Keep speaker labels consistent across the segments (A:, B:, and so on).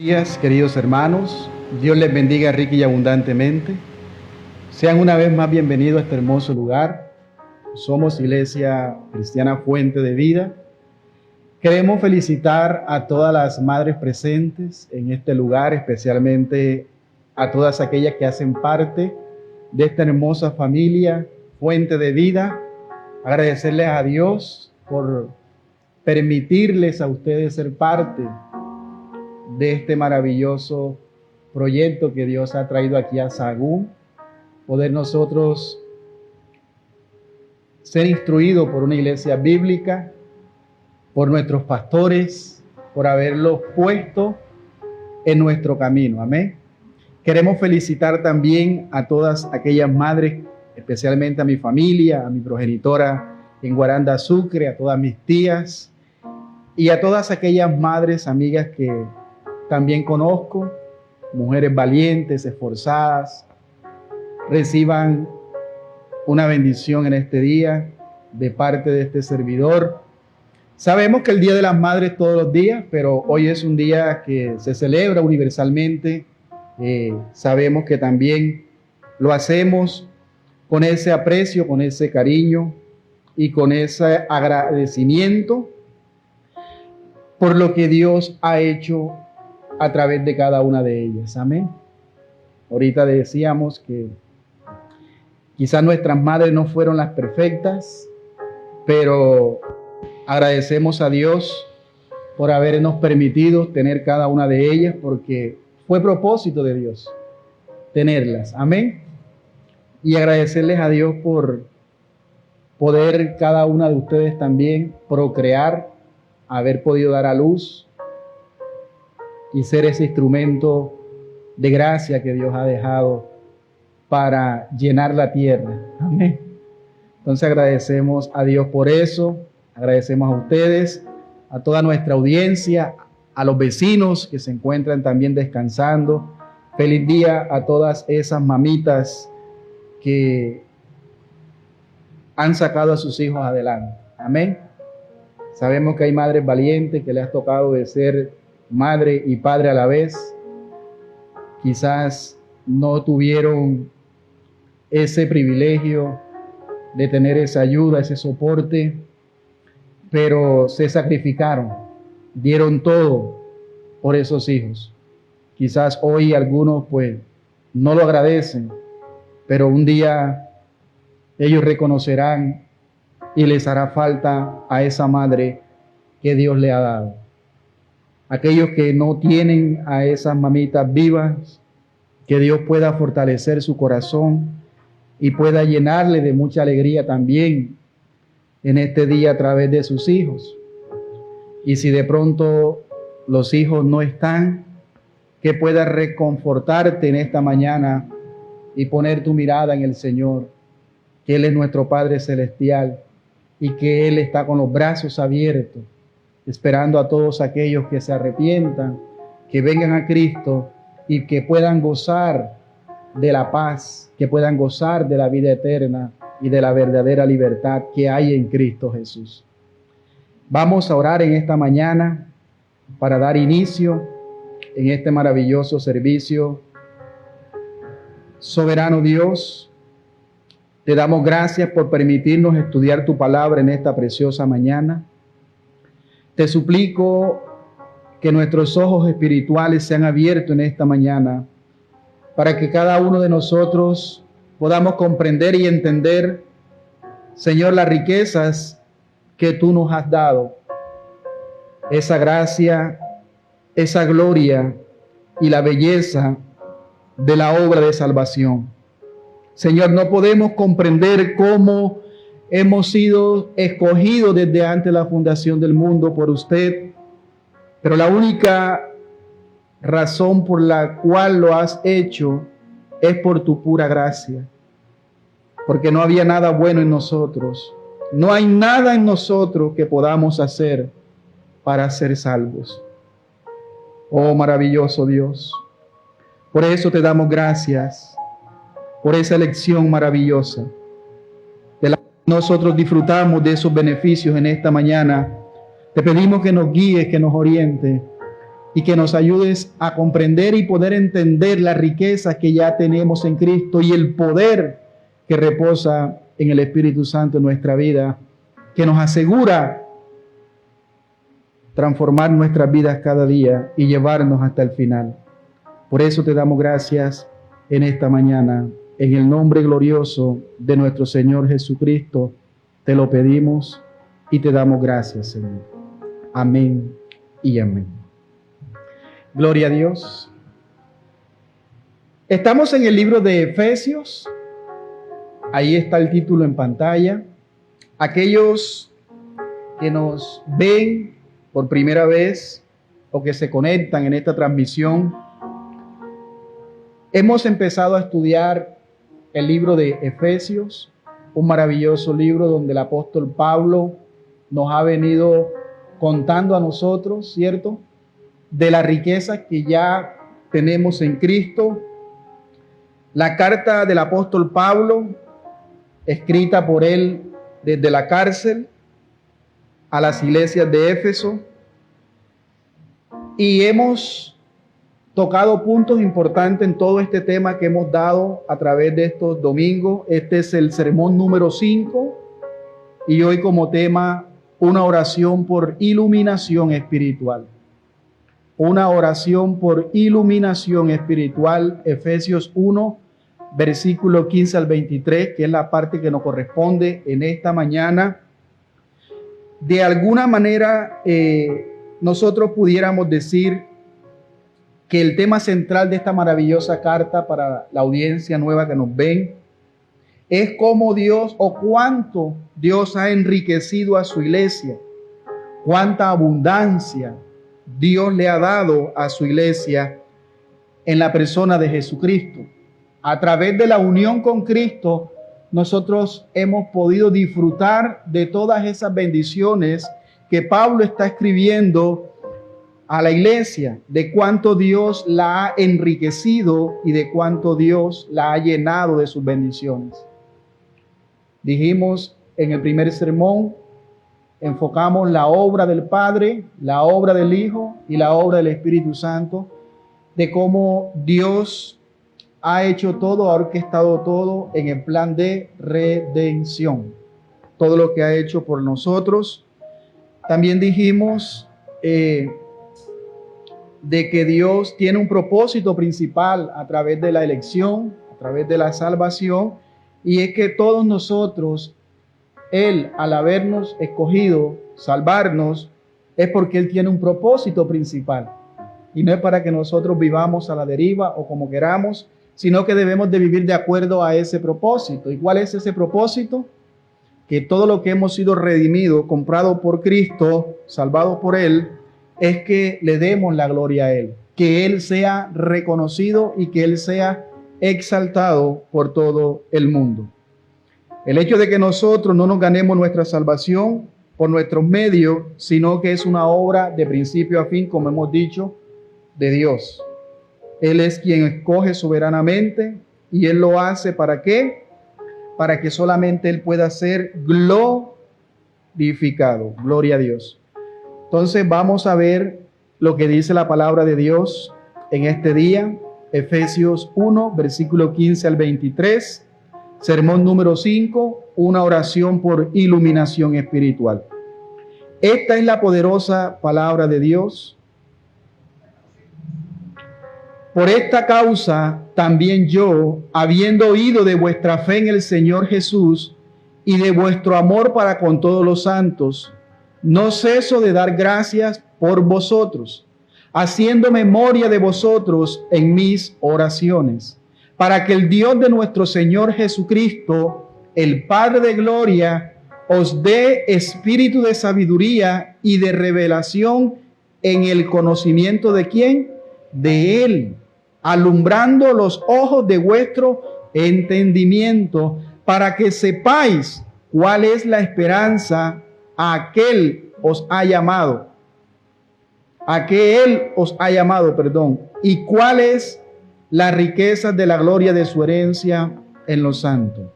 A: Días, queridos hermanos, Dios les bendiga rica y abundantemente. Sean una vez más bienvenidos a este hermoso lugar. Somos Iglesia Cristiana Fuente de Vida. Queremos felicitar a todas las madres presentes en este lugar, especialmente a todas aquellas que hacen parte de esta hermosa familia Fuente de Vida. Agradecerles a Dios por permitirles a ustedes ser parte de este maravilloso proyecto que Dios ha traído aquí a Sahagún, poder nosotros ser instruidos por una iglesia bíblica, por nuestros pastores, por haberlos puesto en nuestro camino. Amén. Queremos felicitar también a todas aquellas madres, especialmente a mi familia, a mi progenitora en Guaranda, Sucre, a todas mis tías y a todas aquellas madres, amigas que también conozco, mujeres valientes, esforzadas. Reciban una bendición en este día de parte de este servidor. Sabemos que el Día de las Madres todos los días, pero hoy es un día que se celebra universalmente. Sabemos que también lo hacemos con ese aprecio, con ese cariño y con ese agradecimiento por lo que Dios ha hecho a través de cada una de ellas. Amén. Ahorita decíamos que quizás nuestras madres no fueron las perfectas, pero agradecemos a Dios por habernos permitido tener cada una de ellas, porque fue propósito de Dios tenerlas. Amén. Y agradecerles a Dios por poder cada una de ustedes también procrear, haber podido dar a luz y ser ese instrumento de gracia que Dios ha dejado para llenar la tierra. Amén. Entonces agradecemos a Dios por eso, agradecemos a ustedes, a toda nuestra audiencia, a los vecinos que se encuentran también descansando. Feliz día a todas esas mamitas que han sacado a sus hijos adelante. Amén. Sabemos que hay madres valientes que les ha tocado de ser madre y padre a la vez. Quizás no tuvieron ese privilegio de tener esa ayuda, ese soporte, pero se sacrificaron, dieron todo por esos hijos. Quizás hoy algunos pues no lo agradecen, pero un día ellos reconocerán y les hará falta a esa madre que Dios le ha dado. Aquellos que no tienen a esas mamitas vivas, que Dios pueda fortalecer su corazón y pueda llenarle de mucha alegría también en este día a través de sus hijos. Y si de pronto los hijos no están, que pueda reconfortarte en esta mañana y poner tu mirada en el Señor, que Él es nuestro Padre Celestial y que Él está con los brazos abiertos, esperando a todos aquellos que se arrepientan, que vengan a Cristo y que puedan gozar de la paz, que puedan gozar de la vida eterna y de la verdadera libertad que hay en Cristo Jesús. Vamos a orar en esta mañana para dar inicio en este maravilloso servicio. Soberano Dios, te damos gracias por permitirnos estudiar tu palabra en esta preciosa mañana. Te suplico que nuestros ojos espirituales sean abiertos en esta mañana para que cada uno de nosotros podamos comprender y entender, Señor, las riquezas que tú nos has dado, esa gracia, esa gloria y la belleza de la obra de salvación. Señor, no podemos comprender cómo hemos sido escogidos desde antes de la fundación del mundo por usted, pero la única razón por la cual lo has hecho es por tu pura gracia, porque no había nada bueno en nosotros. No hay nada en nosotros que podamos hacer para ser salvos. Oh maravilloso Dios, por eso te damos gracias, por esa elección maravillosa. Nosotros disfrutamos de esos beneficios en esta mañana. Te pedimos que nos guíes, que nos orientes, y que nos ayudes a comprender y poder entender las riquezas que ya tenemos en Cristo y el poder que reposa en el Espíritu Santo en nuestra vida, que nos asegura transformar nuestras vidas cada día y llevarnos hasta el final. Por eso te damos gracias en esta mañana. En el nombre glorioso de nuestro Señor Jesucristo, te lo pedimos y te damos gracias, Señor. Amén y amén. Gloria a Dios. Estamos en el libro de Efesios. Ahí está el título en pantalla. Aquellos que nos ven por primera vez o que se conectan en esta transmisión, hemos empezado a estudiar el libro de Efesios, un maravilloso libro donde el apóstol Pablo nos ha venido contando a nosotros, ¿cierto?, de la riqueza que ya tenemos en Cristo. La carta del apóstol Pablo, escrita por él desde la cárcel a las iglesias de Éfeso, y hemos tocado puntos importantes en todo este tema que hemos dado a través de estos domingos. Este es el sermón número 5 y hoy como tema una oración por iluminación espiritual. Una oración por iluminación espiritual, Efesios 1, versículo 15 al 23, que es la parte que nos corresponde en esta mañana. De alguna manera, nosotros pudiéramos decir que el tema central de esta maravillosa carta para la audiencia nueva que nos ven es cómo Dios o cuánto Dios ha enriquecido a su iglesia, cuánta abundancia Dios le ha dado a su iglesia en la persona de Jesucristo. A través de la unión con Cristo, nosotros hemos podido disfrutar de todas esas bendiciones que Pablo está escribiendo a la iglesia, de cuánto Dios la ha enriquecido y de cuánto Dios la ha llenado de sus bendiciones. Dijimos en el primer sermón, enfocamos la obra del Padre, la obra del Hijo y la obra del Espíritu Santo, de cómo Dios ha hecho todo, ha orquestado todo en el plan de redención. Todo lo que ha hecho por nosotros. También dijimos de que Dios tiene un propósito principal a través de la elección, a través de la salvación, y es que todos nosotros, Él, al habernos escogido, salvarnos, es porque Él tiene un propósito principal. Y no es para que nosotros vivamos a la deriva o como queramos, sino que debemos de vivir de acuerdo a ese propósito. ¿Y cuál es ese propósito? Que todo lo que hemos sido redimido, comprado por Cristo, salvado por Él, es que le demos la gloria a Él, que Él sea reconocido y que Él sea exaltado por todo el mundo. El hecho de que nosotros no nos ganemos nuestra salvación por nuestros medios, sino que es una obra de principio a fin, como hemos dicho, de Dios. Él es quien escoge soberanamente y Él lo hace ¿para qué? Para que solamente Él pueda ser glorificado. Gloria a Dios. Entonces vamos a ver lo que dice la palabra de Dios en este día. Efesios 1, versículo 15 al 23. Sermón número 5, una oración por iluminación espiritual. Esta es la poderosa palabra de Dios. Por esta causa también yo, habiendo oído de vuestra fe en el Señor Jesús y de vuestro amor para con todos los santos, no ceso de dar gracias por vosotros, haciendo memoria de vosotros en mis oraciones, para que el Dios de nuestro Señor Jesucristo, el Padre de gloria, os dé espíritu de sabiduría y de revelación en el conocimiento de ¿quién? De Él, alumbrando los ojos de vuestro entendimiento, para que sepáis cuál es la esperanza a aquel os ha llamado, y cuál es la riqueza de la gloria de su herencia en los santos,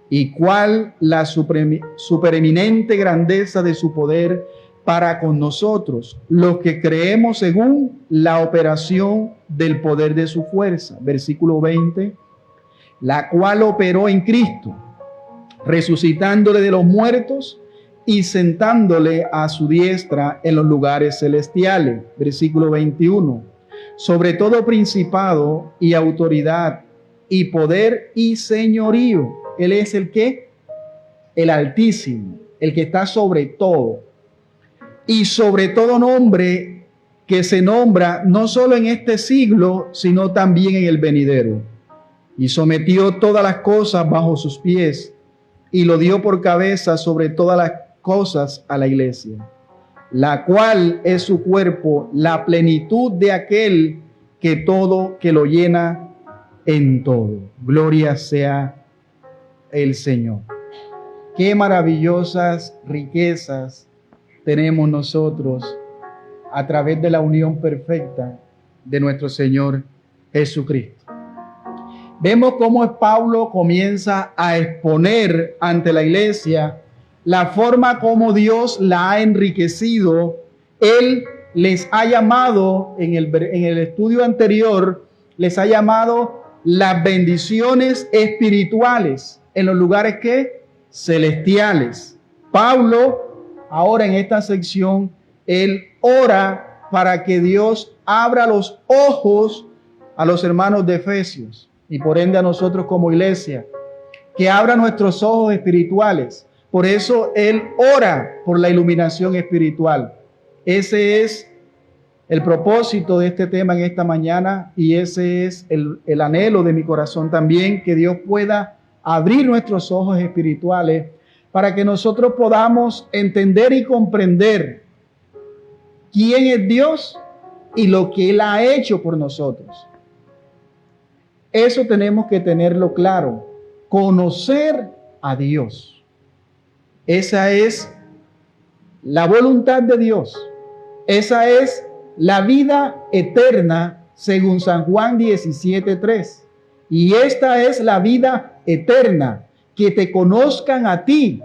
A: y cuál la supereminente grandeza de su poder para con nosotros, los que creemos según la operación del poder de su fuerza. Versículo 20, la cual operó en Cristo, resucitándole de los muertos y sentándole a su diestra en los lugares celestiales. Versículo 21, sobre todo principado y autoridad y poder y señorío. Él es el que, el Altísimo, el que está sobre todo. Y sobre todo nombre que se nombra no solo en este siglo, sino también en el venidero. Y sometió todas las cosas bajo sus pies, y lo dio por cabeza sobre todas las cosas a la iglesia, la cual es su cuerpo, la plenitud de aquel que todo, que lo llena en todo. Gloria sea el Señor. Qué maravillosas riquezas tenemos nosotros a través de la unión perfecta de nuestro Señor Jesucristo. Vemos cómo Pablo comienza a exponer ante la iglesia la forma como Dios la ha enriquecido. Él les ha llamado, en el estudio anterior, les ha llamado las bendiciones espirituales en los lugares que celestiales. Pablo, ahora en esta sección, él ora para que Dios abra los ojos a los hermanos de Efesios y por ende a nosotros como iglesia, que abra nuestros ojos espirituales. Por eso él ora por la iluminación espiritual. Ese es el propósito de este tema en esta mañana, y ese es el anhelo de mi corazón también, que Dios pueda abrir nuestros ojos espirituales para que nosotros podamos entender y comprender quién es Dios y lo que Él ha hecho por nosotros. Eso tenemos que tenerlo claro. Conocer a Dios. Esa es la voluntad de Dios. Esa es la vida eterna según San Juan 17:3. Y esta es la vida eterna, que te conozcan a ti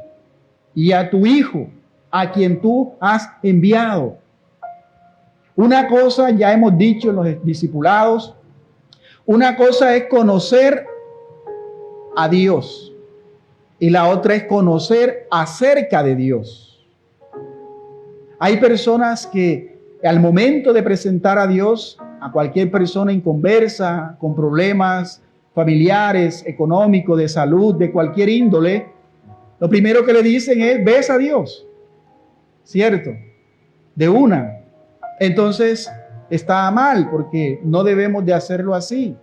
A: y a tu Hijo, a quien tú has enviado. Una cosa ya hemos dicho en los discipulados, una cosa es conocer a Dios y la otra es conocer acerca de Dios. Hay personas que al momento de presentar a Dios a cualquier persona inconversa, con problemas familiares, económicos, de salud, de cualquier índole, lo primero que le dicen es: ves a Dios, ¿cierto? De una. Entonces está mal, porque no debemos de hacerlo así.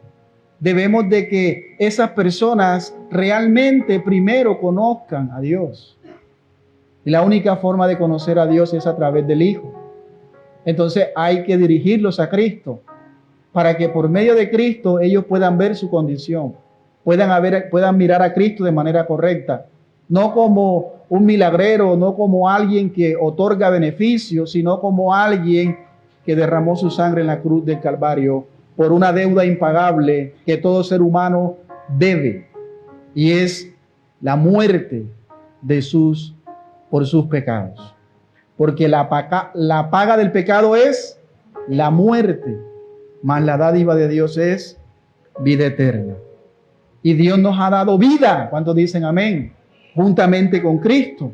A: Debemos de que esas personas realmente primero conozcan a Dios. Y la única forma de conocer a Dios es a través del Hijo. Entonces hay que dirigirlos a Cristo, para que por medio de Cristo ellos puedan ver su condición, puedan mirar a Cristo de manera correcta, no como un milagrero, no como alguien que otorga beneficios, sino como alguien que derramó su sangre en la cruz del Calvario por una deuda impagable que todo ser humano debe, y es la muerte por sus pecados. Porque la paga del pecado es la muerte, mas la dádiva de Dios es vida eterna. Y Dios nos ha dado vida, ¿cuántos dicen amén? Juntamente con Cristo.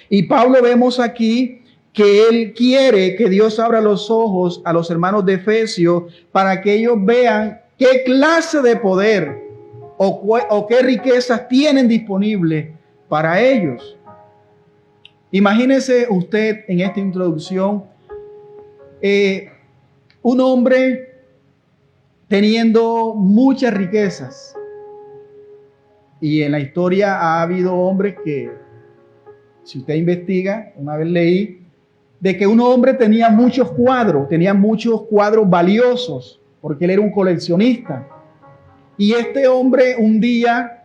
A: Y Pablo vemos aquí que él quiere que Dios abra los ojos a los hermanos de Efesios para que ellos vean qué clase de poder o qué riquezas tienen disponible para ellos. Imagínese usted en esta introducción un hombre teniendo muchas riquezas. Y en la historia ha habido hombres que, si usted investiga, una vez leí, de que un hombre tenía muchos cuadros valiosos, porque él era un coleccionista. Y este hombre un día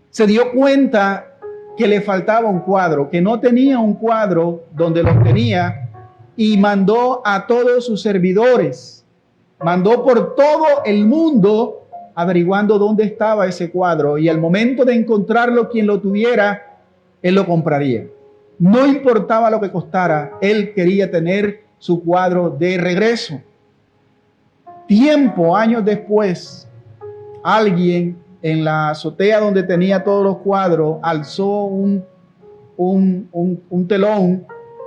A: se dio cuenta que le faltaba un cuadro, que no tenía un cuadro donde los tenía, y mandó a todos sus servidores, mandó por todo el mundo averiguando dónde estaba ese cuadro, y al momento de encontrarlo, quien lo tuviera, él lo compraría. No importaba lo que costara, él quería tener su cuadro de regreso. Años después, alguien en la azotea donde tenía todos los cuadros alzó un telón,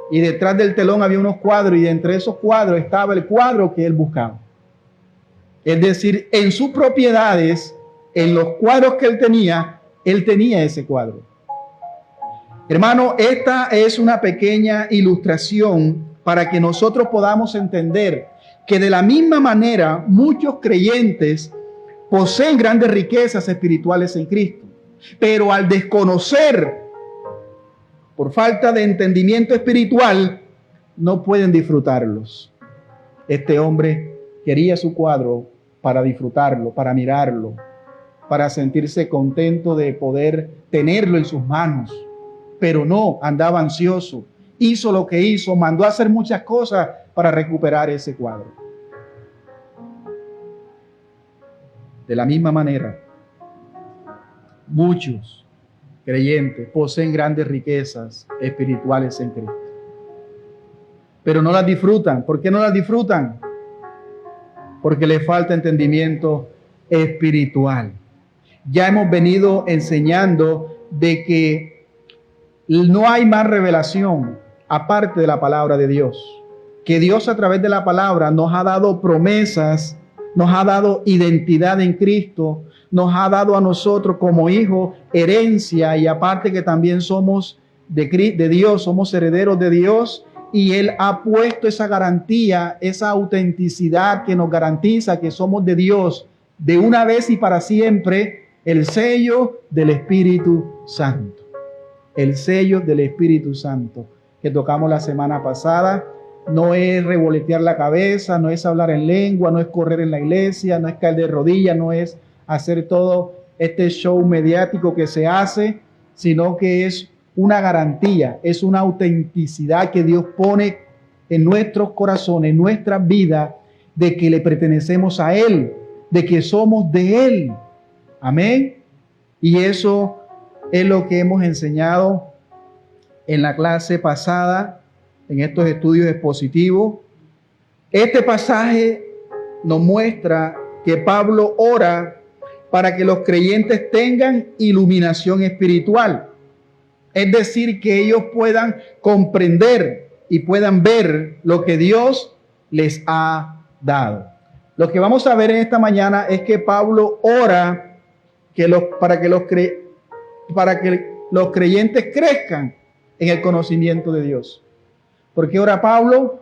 A: y detrás del telón había unos cuadros, y entre esos cuadros estaba el cuadro que él buscaba. Es decir, en sus propiedades, en los cuadros que él tenía ese cuadro. Hermano, esta es una pequeña ilustración para que nosotros podamos entender que de la misma manera muchos creyentes poseen grandes riquezas espirituales en Cristo, pero al desconocer, por falta de entendimiento espiritual, no pueden disfrutarlos. Este hombre quería su cuadro para disfrutarlo, para mirarlo, para sentirse contento de poder tenerlo en sus manos, pero no, andaba ansioso, hizo lo que hizo, mandó a hacer muchas cosas para recuperar ese cuadro. De la misma manera, muchos creyentes poseen grandes riquezas espirituales en Cristo, pero no las disfrutan. ¿Por qué no las disfrutan? Porque les falta entendimiento espiritual. Ya hemos venido enseñando de que no hay más revelación aparte de la palabra de Dios, que Dios a través de la palabra nos ha dado promesas, nos ha dado identidad en Cristo, nos ha dado a nosotros como hijos herencia, y aparte que también somos de Dios, somos herederos de Dios, y Él ha puesto esa garantía, esa autenticidad que nos garantiza que somos de Dios de una vez y para siempre, el sello del Espíritu Santo. El sello del Espíritu Santo que tocamos la semana pasada. No es revolotear la cabeza, no es hablar en lengua, no es correr en la iglesia, no es caer de rodillas, no es hacer todo este show mediático que se hace, sino que es una garantía, es una autenticidad que Dios pone en nuestros corazones, en nuestra vida, de que le pertenecemos a Él, de que somos de Él. Amén. Y eso es lo que hemos enseñado en la clase pasada, en estos estudios expositivos. Este pasaje nos muestra que Pablo ora para que los creyentes tengan iluminación espiritual. Es decir, que ellos puedan comprender y puedan ver lo que Dios les ha dado. Lo que vamos a ver en esta mañana es que Pablo ora para que los creyentes crezcan en el conocimiento de Dios. ¿Por qué ora Pablo?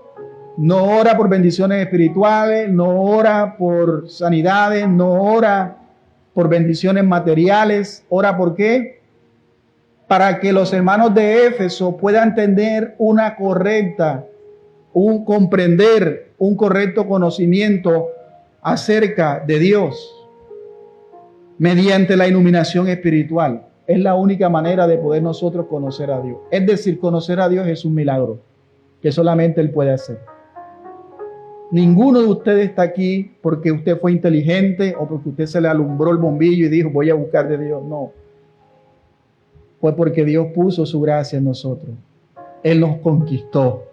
A: No ora por bendiciones espirituales, no ora por sanidades, no ora por bendiciones materiales. ¿Ora por qué? Para que los hermanos de Éfeso puedan tener comprender un correcto conocimiento acerca de Dios mediante la iluminación espiritual. Es la única manera de poder nosotros conocer a Dios. Es decir, conocer a Dios es un milagro que solamente Él puede hacer. Ninguno de ustedes está aquí porque usted fue inteligente o porque usted se le alumbró el bombillo y dijo, voy a buscar de Dios. No. Fue porque Dios puso su gracia en nosotros. Él nos conquistó.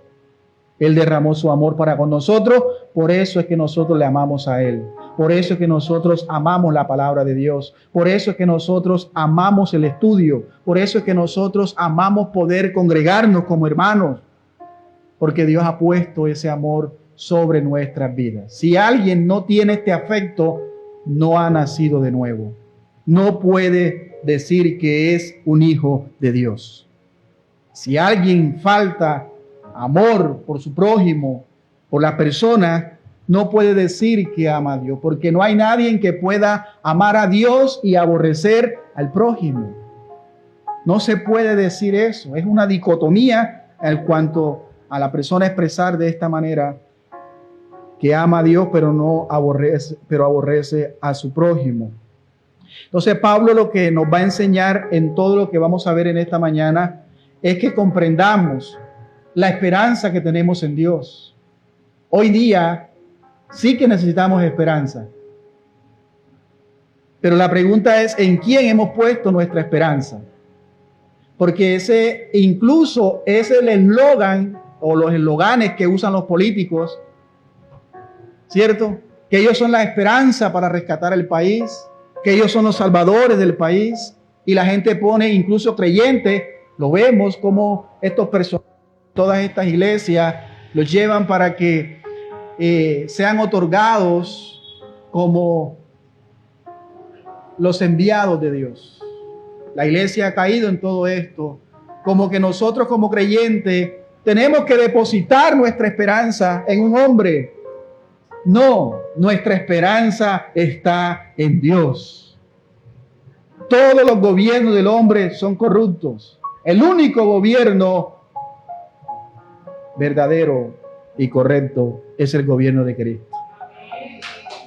A: Él derramó su amor para con nosotros. Por eso es que nosotros le amamos a Él. Por eso es que nosotros amamos la palabra de Dios. Por eso es que nosotros amamos el estudio. Por eso es que nosotros amamos poder congregarnos como hermanos. Porque Dios ha puesto ese amor sobre nuestras vidas. Si alguien no tiene este afecto, no ha nacido de nuevo. No puede decir que es un hijo de Dios. Si alguien falta amor por su prójimo, por la persona, no puede decir que ama a Dios, porque no hay nadie que pueda amar a Dios y aborrecer al prójimo. No se puede decir eso. Es una dicotomía en cuanto a la persona expresar de esta manera que ama a Dios, pero aborrece a su prójimo. Entonces, Pablo lo que nos va a enseñar en todo lo que vamos a ver en esta mañana es que comprendamos la esperanza que tenemos en Dios. Hoy día sí que necesitamos esperanza. Pero la pregunta es, ¿en quién hemos puesto nuestra esperanza? porque ese incluso es el eslogan o los esloganes que usan los políticos, ¿cierto? Que ellos son la esperanza para rescatar el país, que ellos son los salvadores del país, y la gente pone, incluso creyentes, lo vemos como estos personajes, todas estas iglesias los llevan para que sean otorgados como los enviados de Dios. La iglesia ha caído en todo esto, como que nosotros como creyentes tenemos que depositar nuestra esperanza en un hombre. No, nuestra esperanza está en Dios. Todos los gobiernos del hombre son corruptos. El único gobierno verdadero y correcto es el gobierno de Cristo.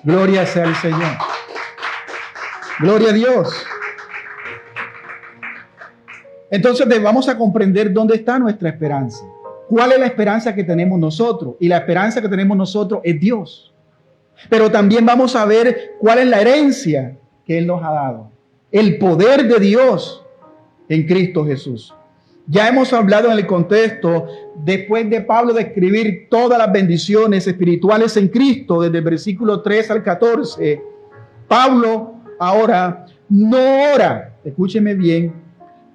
A: Gloria sea al Señor. Gloria a Dios. Entonces vamos a comprender dónde está nuestra esperanza. ¿Cuál es la esperanza que tenemos nosotros? Y la esperanza que tenemos nosotros es Dios. Pero también vamos a ver cuál es la herencia que Él nos ha dado. El poder de Dios en Cristo Jesús. Ya hemos hablado en el contexto, después de Pablo describir todas las bendiciones espirituales en Cristo, desde el versículo 3 al 14, Pablo ahora no ora, escúcheme bien,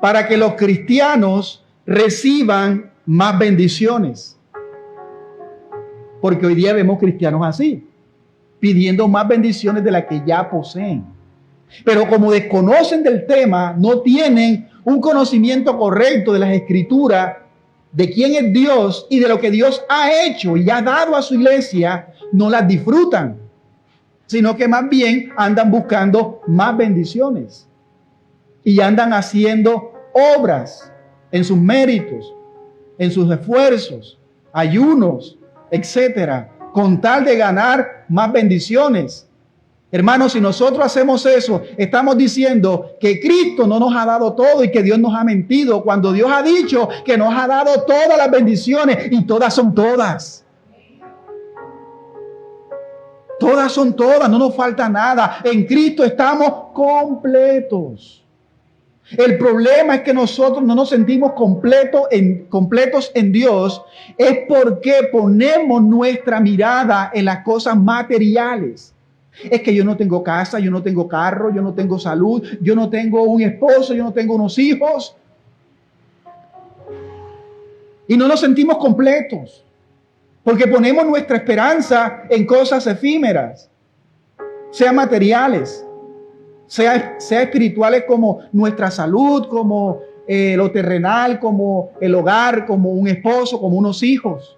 A: para que los cristianos reciban más bendiciones. Porque hoy día vemos cristianos así, pidiendo más bendiciones de las que ya poseen. Pero como desconocen del tema, no tienen un conocimiento correcto de las escrituras, de quién es Dios y de lo que Dios ha hecho y ha dado a su iglesia, no las disfrutan, sino que más bien andan buscando más bendiciones y andan haciendo obras en sus méritos, en sus esfuerzos, ayunos, etcétera, con tal de ganar más bendiciones. Hermanos, si nosotros hacemos eso, estamos diciendo que Cristo no nos ha dado todo y que Dios nos ha mentido, cuando Dios ha dicho que nos ha dado todas las bendiciones, y todas son todas. Todas son todas, no nos falta nada. En Cristo estamos completos. El problema es que nosotros no nos sentimos completos en Dios, es porque ponemos nuestra mirada en las cosas materiales. Es que yo no tengo casa, yo no tengo carro, yo no tengo salud, yo no tengo un esposo, yo no tengo unos hijos. Y no nos sentimos completos, porque ponemos nuestra esperanza en cosas efímeras, sea materiales, sea espirituales como nuestra salud, como lo terrenal, como el hogar, como un esposo, como unos hijos.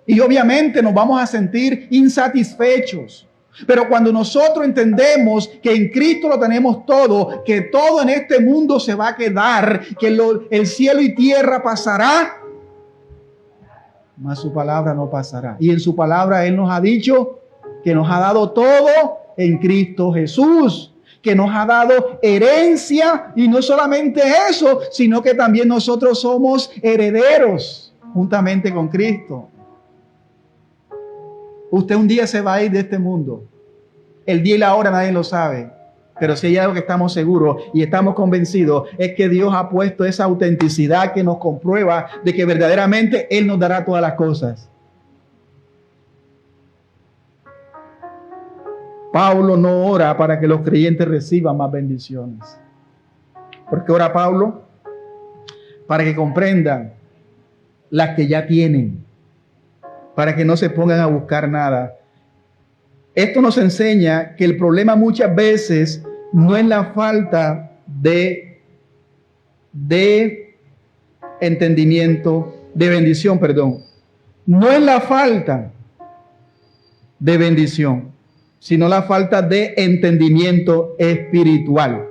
A: Y obviamente nos vamos a sentir insatisfechos. Pero cuando nosotros entendemos que en Cristo lo tenemos todo, que todo en este mundo se va a quedar, que el cielo y tierra pasará, mas su palabra no pasará. Y en su palabra Él nos ha dicho que nos ha dado todo en Cristo Jesús, que nos ha dado herencia, y no solamente eso, sino que también nosotros somos herederos juntamente con Cristo. Usted un día se va a ir de este mundo. El día y la hora nadie lo sabe. Pero si hay algo que estamos seguros y estamos convencidos, es que Dios ha puesto esa autenticidad que nos comprueba de que verdaderamente Él nos dará todas las cosas. Pablo no ora para que los creyentes reciban más bendiciones. ¿Por qué ora Pablo? Para que comprendan las que ya tienen, para que no se pongan a buscar nada. Esto nos enseña que el problema muchas veces no es la falta de entendimiento, de bendición, perdón. No es la falta de bendición, sino la falta de entendimiento espiritual.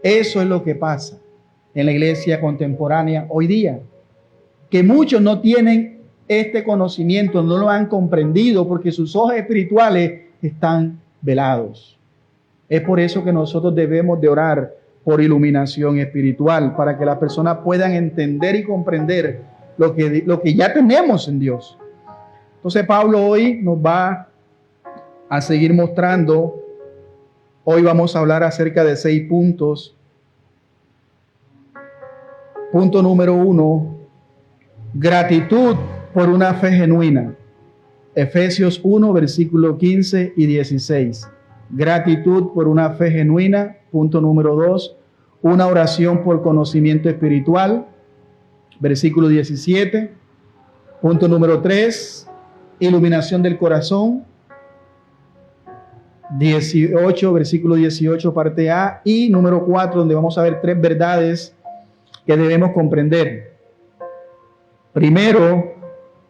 A: Eso es lo que pasa en la iglesia contemporánea hoy día, que muchos no tienen este conocimiento, no lo han comprendido porque sus ojos espirituales están velados. Es por eso que nosotros debemos de orar por iluminación espiritual, para que las personas puedan entender y comprender lo que ya tenemos en Dios. Entonces Pablo hoy nos va a seguir mostrando. Hoy vamos a hablar acerca de 6 puntos. Punto número 1, gratitud por una fe genuina. Efesios 1, versículo 15 y 16. Gratitud por una fe genuina. Punto número 2, una oración por conocimiento espiritual. Versículo 17. Punto número 3, iluminación del corazón. 18, versículo 18, parte A. Y número 4, donde vamos a ver 3 verdades que debemos comprender. Primero,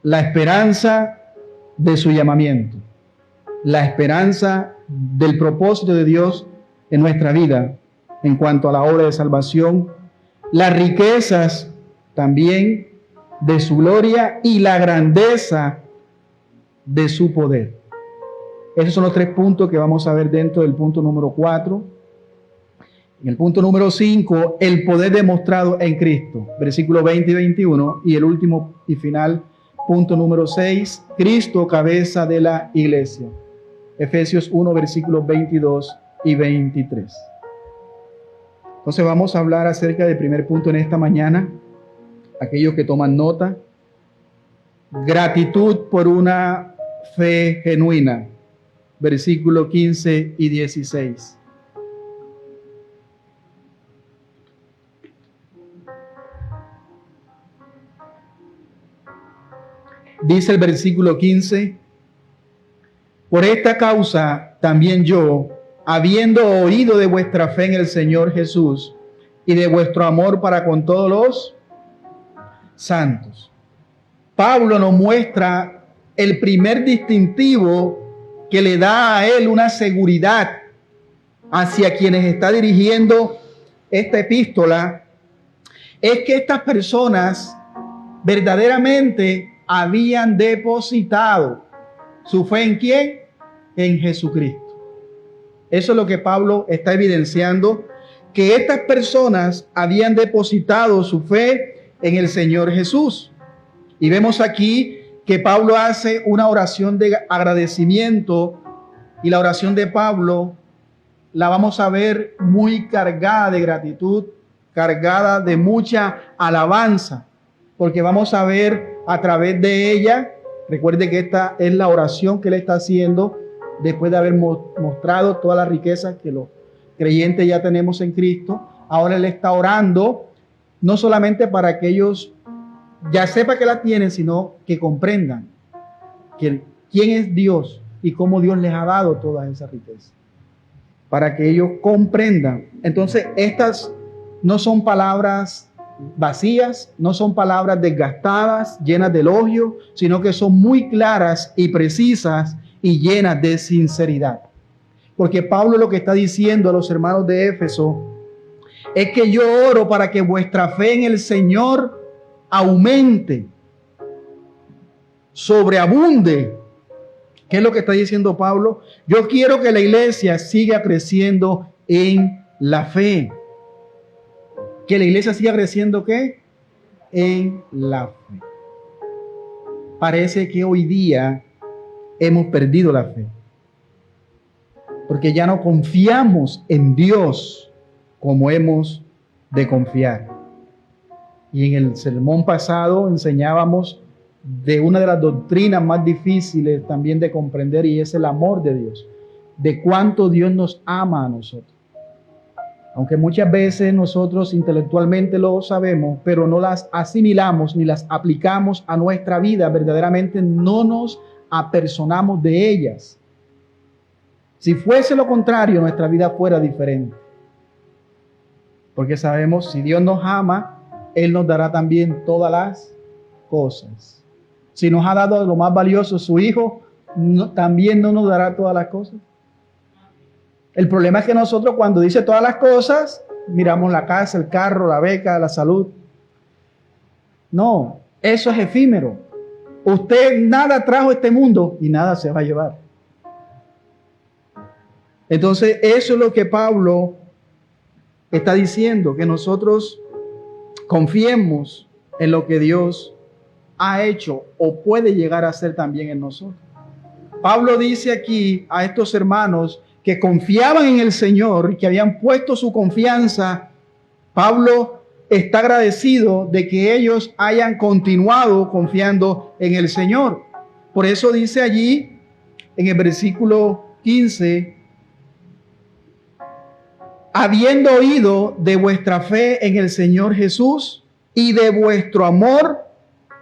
A: la esperanza de su llamamiento. La esperanza del propósito de Dios en nuestra vida en cuanto a la obra de salvación. Las riquezas también de su gloria y la grandeza de su poder. Esos son los 3 puntos que vamos a ver dentro del punto número 4. En el punto número 5, el poder demostrado en Cristo, versículos 20 y 21. Y el último y final, punto número 6, Cristo, cabeza de la iglesia. Efesios 1, versículos 22 y 23. Entonces vamos a hablar acerca del primer punto en esta mañana. Aquellos que toman nota. Gratitud por una fe genuina. Versículos 15 y 16. Dice el versículo 15: por esta causa también yo, habiendo oído de vuestra fe en el Señor Jesús y de vuestro amor para con todos los santos. Pablo nos muestra el primer distintivo que le da a él una seguridad hacia quienes está dirigiendo esta epístola, es que estas personas verdaderamente habían depositado su fe ¿en quién? En Jesucristo. Eso es lo que Pablo está evidenciando, que estas personas habían depositado su fe en el Señor Jesús. Y vemos aquí que Pablo hace una oración de agradecimiento, y la oración de Pablo la vamos a ver muy cargada de gratitud, cargada de mucha alabanza, porque vamos a ver a través de ella, recuerde que esta es la oración que él está haciendo después de haber mostrado todas las riquezas que los creyentes ya tenemos en Cristo. Ahora él está orando no solamente para que ellos ya sepan que la tienen, sino que comprendan quién es Dios y cómo Dios les ha dado todas esas riquezas, para que ellos comprendan. Entonces, estas no son palabras vacías, no son palabras desgastadas, llenas de elogio, sino que son muy claras y precisas y llenas de sinceridad. Porque Pablo lo que está diciendo a los hermanos de Éfeso es que yo oro para que vuestra fe en el Señor aumente, sobreabunde. ¿Qué es lo que está diciendo Pablo? Yo quiero que la iglesia siga creciendo en la fe. Que la iglesia siga creciendo, ¿qué? En la fe. Parece que hoy día hemos perdido la fe, porque ya no confiamos en Dios como hemos de confiar. Y en el sermón pasado enseñábamos de una de las doctrinas más difíciles también de comprender, y es el amor de Dios, de cuánto Dios nos ama a nosotros. Aunque muchas veces nosotros intelectualmente lo sabemos, pero no las asimilamos ni las aplicamos a nuestra vida, verdaderamente no nos apersonamos de ellas. Si fuese lo contrario, nuestra vida fuera diferente. Porque sabemos, si Dios nos ama, Él nos dará también todas las cosas. Si nos ha dado lo más valioso, su Hijo, también no nos dará todas las cosas. El problema es que nosotros, cuando dice todas las cosas, miramos la casa, el carro, la beca, la salud. No, eso es efímero. Usted nada trajo a este mundo y nada se va a llevar. Entonces, eso es lo que Pablo está diciendo, que nosotros confiemos en lo que Dios ha hecho o puede llegar a hacer también en nosotros. Pablo dice aquí a estos hermanos que confiaban en el Señor y que habían puesto su confianza. Pablo está agradecido de que ellos hayan continuado confiando en el Señor. Por eso dice allí en el versículo 15, habiendo oído de vuestra fe en el Señor Jesús y de vuestro amor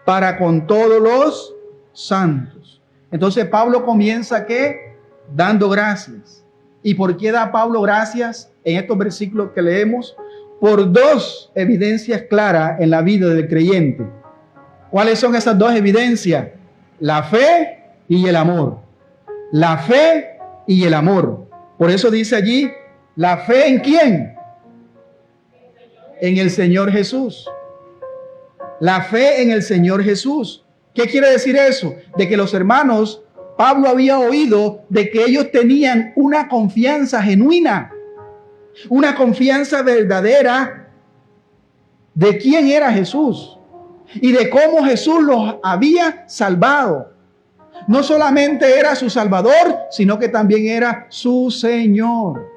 A: para con todos los santos. Entonces Pablo comienza ¿qué? Dando gracias. ¿Y por qué da Pablo gracias en estos versículos que leemos? Por dos evidencias claras en la vida del creyente. ¿Cuáles son esas dos evidencias? La fe y el amor. La fe y el amor. Por eso dice allí, ¿la fe en quién? En el Señor Jesús. La fe en el Señor Jesús. ¿Qué quiere decir eso? De que los hermanos, Pablo había oído de que ellos tenían una confianza genuina, una confianza verdadera de quién era Jesús y de cómo Jesús los había salvado. No solamente era su Salvador, sino que también era su Señor.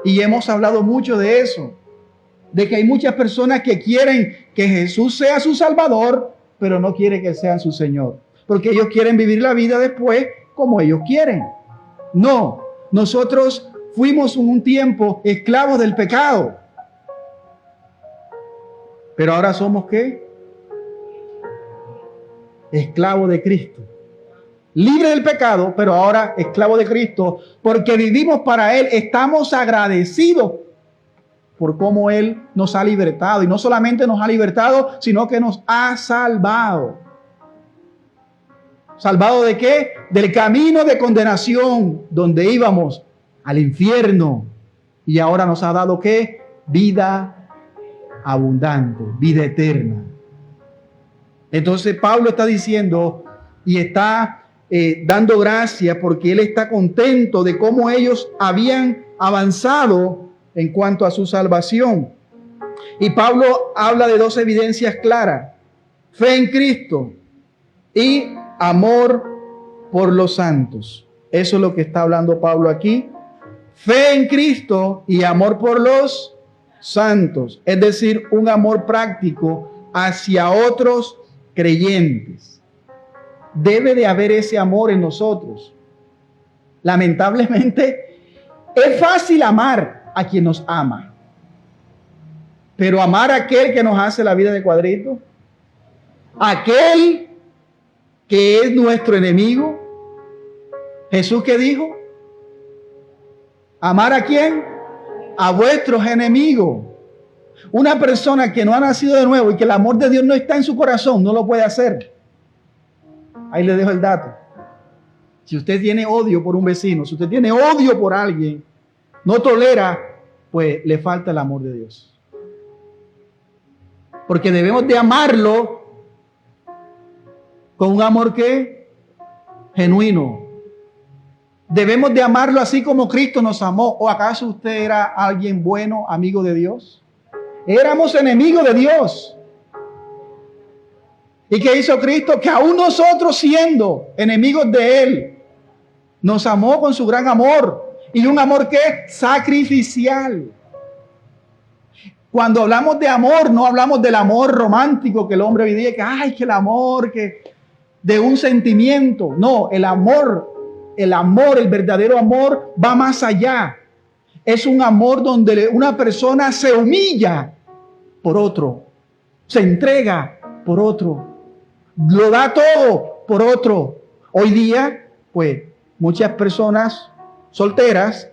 A: Y hemos hablado mucho de eso, de que hay muchas personas que quieren que Jesús sea su Salvador, pero no quieren que sea su Señor, porque ellos quieren vivir la vida después como ellos quieren. No, nosotros fuimos un tiempo esclavos del pecado, pero ahora somos ¿qué? Esclavos de Cristo. Libre del pecado, pero ahora esclavo de Cristo, porque vivimos para Él. Estamos agradecidos por cómo Él nos ha libertado. Y no solamente nos ha libertado, sino que nos ha salvado. ¿Salvado de qué? Del camino de condenación, donde íbamos al infierno. Y ahora nos ha dado ¿qué? Vida abundante, vida eterna. Entonces Pablo está diciendo y está dando gracias porque él está contento de cómo ellos habían avanzado en cuanto a su salvación. Y Pablo habla de dos evidencias claras: fe en Cristo y amor por los santos. Eso es lo que está hablando Pablo aquí. Fe en Cristo y amor por los santos. Es decir, un amor práctico hacia otros creyentes. Debe de haber ese amor en nosotros. Lamentablemente, es fácil amar a quien nos ama, pero amar a aquel que nos hace la vida de cuadrito, aquel que es nuestro enemigo. Jesús, ¿qué dijo? ¿Amar a quién? A vuestros enemigos. Una persona que no ha nacido de nuevo y que el amor de Dios no está en su corazón, no lo puede hacer. Ahí le dejo el dato. Si usted tiene odio por un vecino, si usted tiene odio por alguien, no tolera, pues le falta el amor de Dios. Porque debemos de amarlo con un amor que genuino. Debemos de amarlo así como Cristo nos amó. ¿O acaso usted era alguien bueno, amigo de Dios? Éramos enemigos de Dios. ¿Y qué hizo Cristo? Que aún nosotros, siendo enemigos de Él, nos amó con su gran amor. Y un amor que sacrificial. Cuando hablamos de amor, no hablamos del amor romántico que el hombre hoy día, que ay, que el amor, que de un sentimiento. No, el amor, el verdadero amor va más allá. Es un amor donde una persona se humilla por otro, se entrega por otro, lo da todo por otro. Hoy día, pues, muchas personas solteras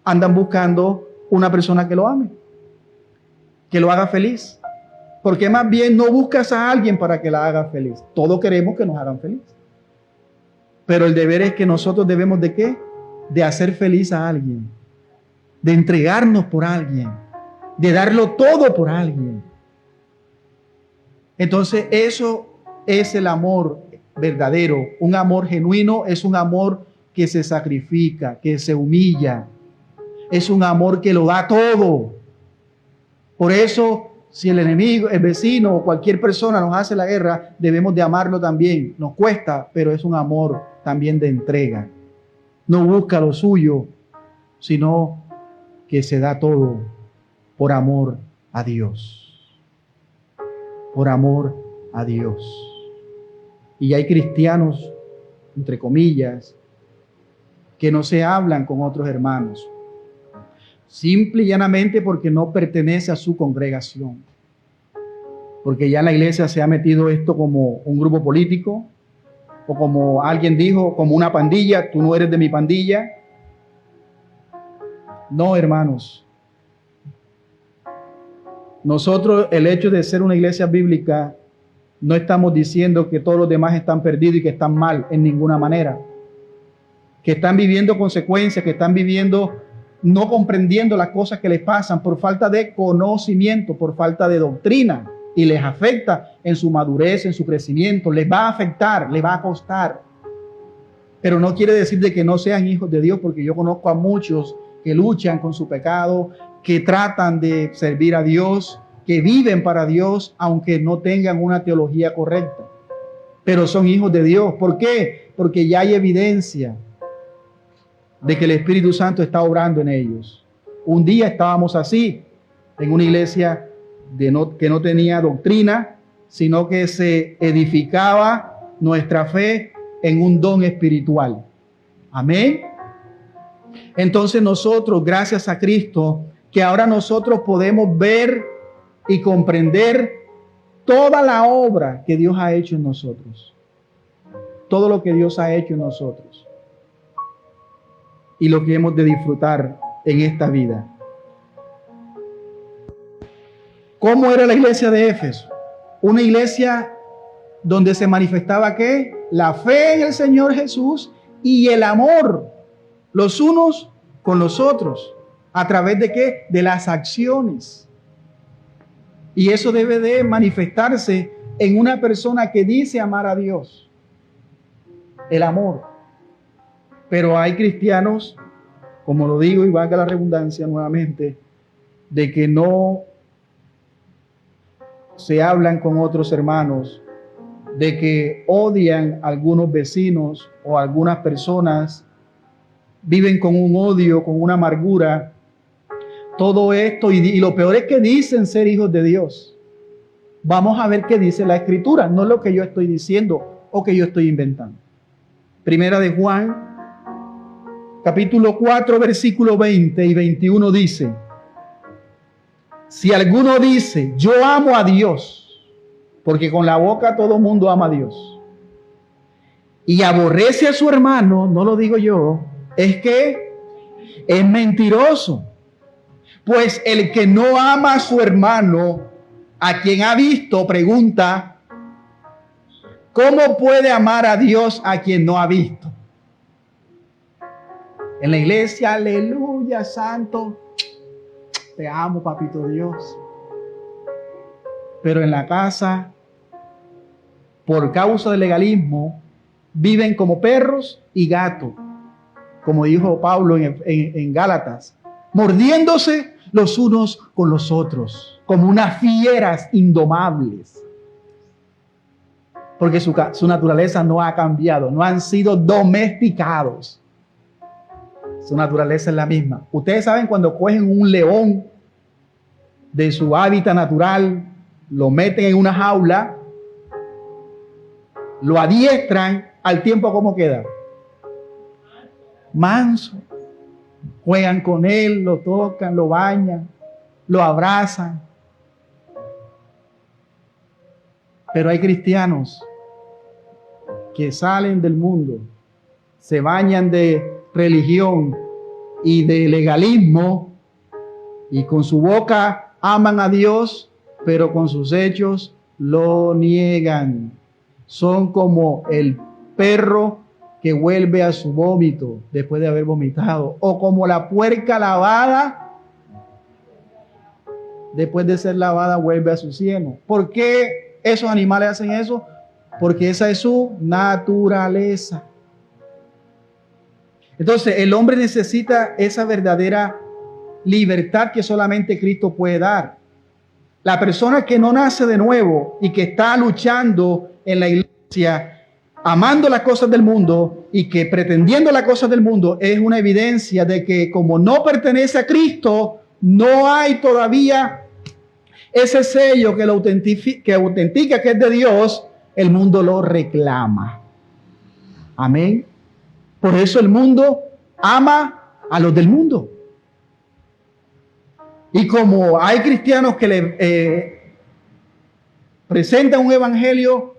A: andan buscando una persona que lo ame, que lo haga feliz. Porque más bien no buscas a alguien para que la haga feliz. Todos queremos que nos hagan feliz. Pero el deber es que nosotros debemos ¿de qué? De hacer feliz a alguien. De entregarnos por alguien. De darlo todo por alguien. Entonces eso es el amor verdadero. Un amor genuino es un amor que se sacrifica, que se humilla. Es un amor que lo da todo. Por eso, si el enemigo, el vecino o cualquier persona nos hace la guerra, debemos de amarlo también. Nos cuesta, pero es un amor también de entrega. No busca lo suyo, sino que se da todo por amor a Dios. por amor a Dios. Y hay cristianos, entre comillas, que no se hablan con otros hermanos, simple y llanamente porque no pertenece a su congregación. Porque ya en la iglesia se ha metido esto como un grupo político, o como alguien dijo, como una pandilla. Tú no eres de mi pandilla. No, hermanos. Nosotros, el hecho de ser una iglesia bíblica, no estamos diciendo que todos los demás están perdidos y que están mal en ninguna manera. Que están viviendo consecuencias, que están viviendo no comprendiendo las cosas que les pasan por falta de conocimiento, por falta de doctrina, y les afecta en su madurez, en su crecimiento. Les va a afectar, les va a costar. Pero no quiere decir de que no sean hijos de Dios, porque yo conozco a muchos que luchan con su pecado, que tratan de servir a Dios, que viven para Dios, aunque no tengan una teología correcta. Pero son hijos de Dios. ¿Por qué? Porque ya hay evidencia de que el Espíritu Santo está obrando en ellos. Un día estábamos así, en una iglesia que no tenía doctrina, sino que se edificaba nuestra fe en un don espiritual. Amén. Entonces nosotros, gracias a Cristo, que ahora nosotros podemos ver y comprender toda la obra que Dios ha hecho en nosotros. Todo lo que Dios ha hecho en nosotros. Y lo que hemos de disfrutar en esta vida. ¿Cómo era la iglesia de Éfeso? Una iglesia donde se manifestaba ¿qué? La fe en el Señor Jesús y el amor los unos con los otros. ¿A través de qué? De las acciones. Y eso debe de manifestarse en una persona que dice amar a Dios. El amor. Pero hay cristianos, como lo digo y valga la redundancia nuevamente, de que no se hablan con otros hermanos, de que odian a algunos vecinos o a algunas personas, viven con un odio, con una amargura. Todo esto, y lo peor es que dicen ser hijos de Dios. Vamos a ver qué dice la Escritura, no lo que yo estoy diciendo o que yo estoy inventando. Primera de Juan, capítulo 4, versículo 20 y 21 dice: si alguno dice, yo amo a Dios, porque con la boca todo mundo ama a Dios, y aborrece a su hermano, no lo digo yo, es que es mentiroso. Pues el que no ama a su hermano, a quien ha visto, pregunta, ¿cómo puede amar a Dios a quien no ha visto? En la iglesia, aleluya, santo, te amo, papito Dios. Pero en la casa, por causa del legalismo, viven como perros y gatos, como dijo Pablo en Gálatas, mordiéndose los unos con los otros, como unas fieras indomables. Porque su naturaleza no ha cambiado, no han sido domesticados. Su naturaleza es la misma. Ustedes saben cuando cogen un león de su hábitat natural, lo meten en una jaula, lo adiestran, al tiempo ¿cómo queda? Manso. Juegan con él, lo tocan, lo bañan, lo abrazan. Pero hay cristianos que salen del mundo, se bañan de religión y de legalismo, y con su boca aman a Dios, pero con sus hechos lo niegan. Son como el perro que vuelve a su vómito después de haber vomitado, o como la puerca lavada después de ser lavada vuelve a su cieno. ¿Por qué esos animales hacen eso? Porque esa es su naturaleza. Entonces el hombre necesita esa verdadera libertad que solamente Cristo puede dar. La persona que no nace de nuevo y que está luchando en la iglesia, amando las cosas del mundo y que pretendiendo las cosas del mundo, es una evidencia de que como no pertenece a Cristo, no hay todavía ese sello que autentica que es de Dios, el mundo lo reclama. Amén. Por eso el mundo ama a los del mundo. Y como hay cristianos que le presentan un evangelio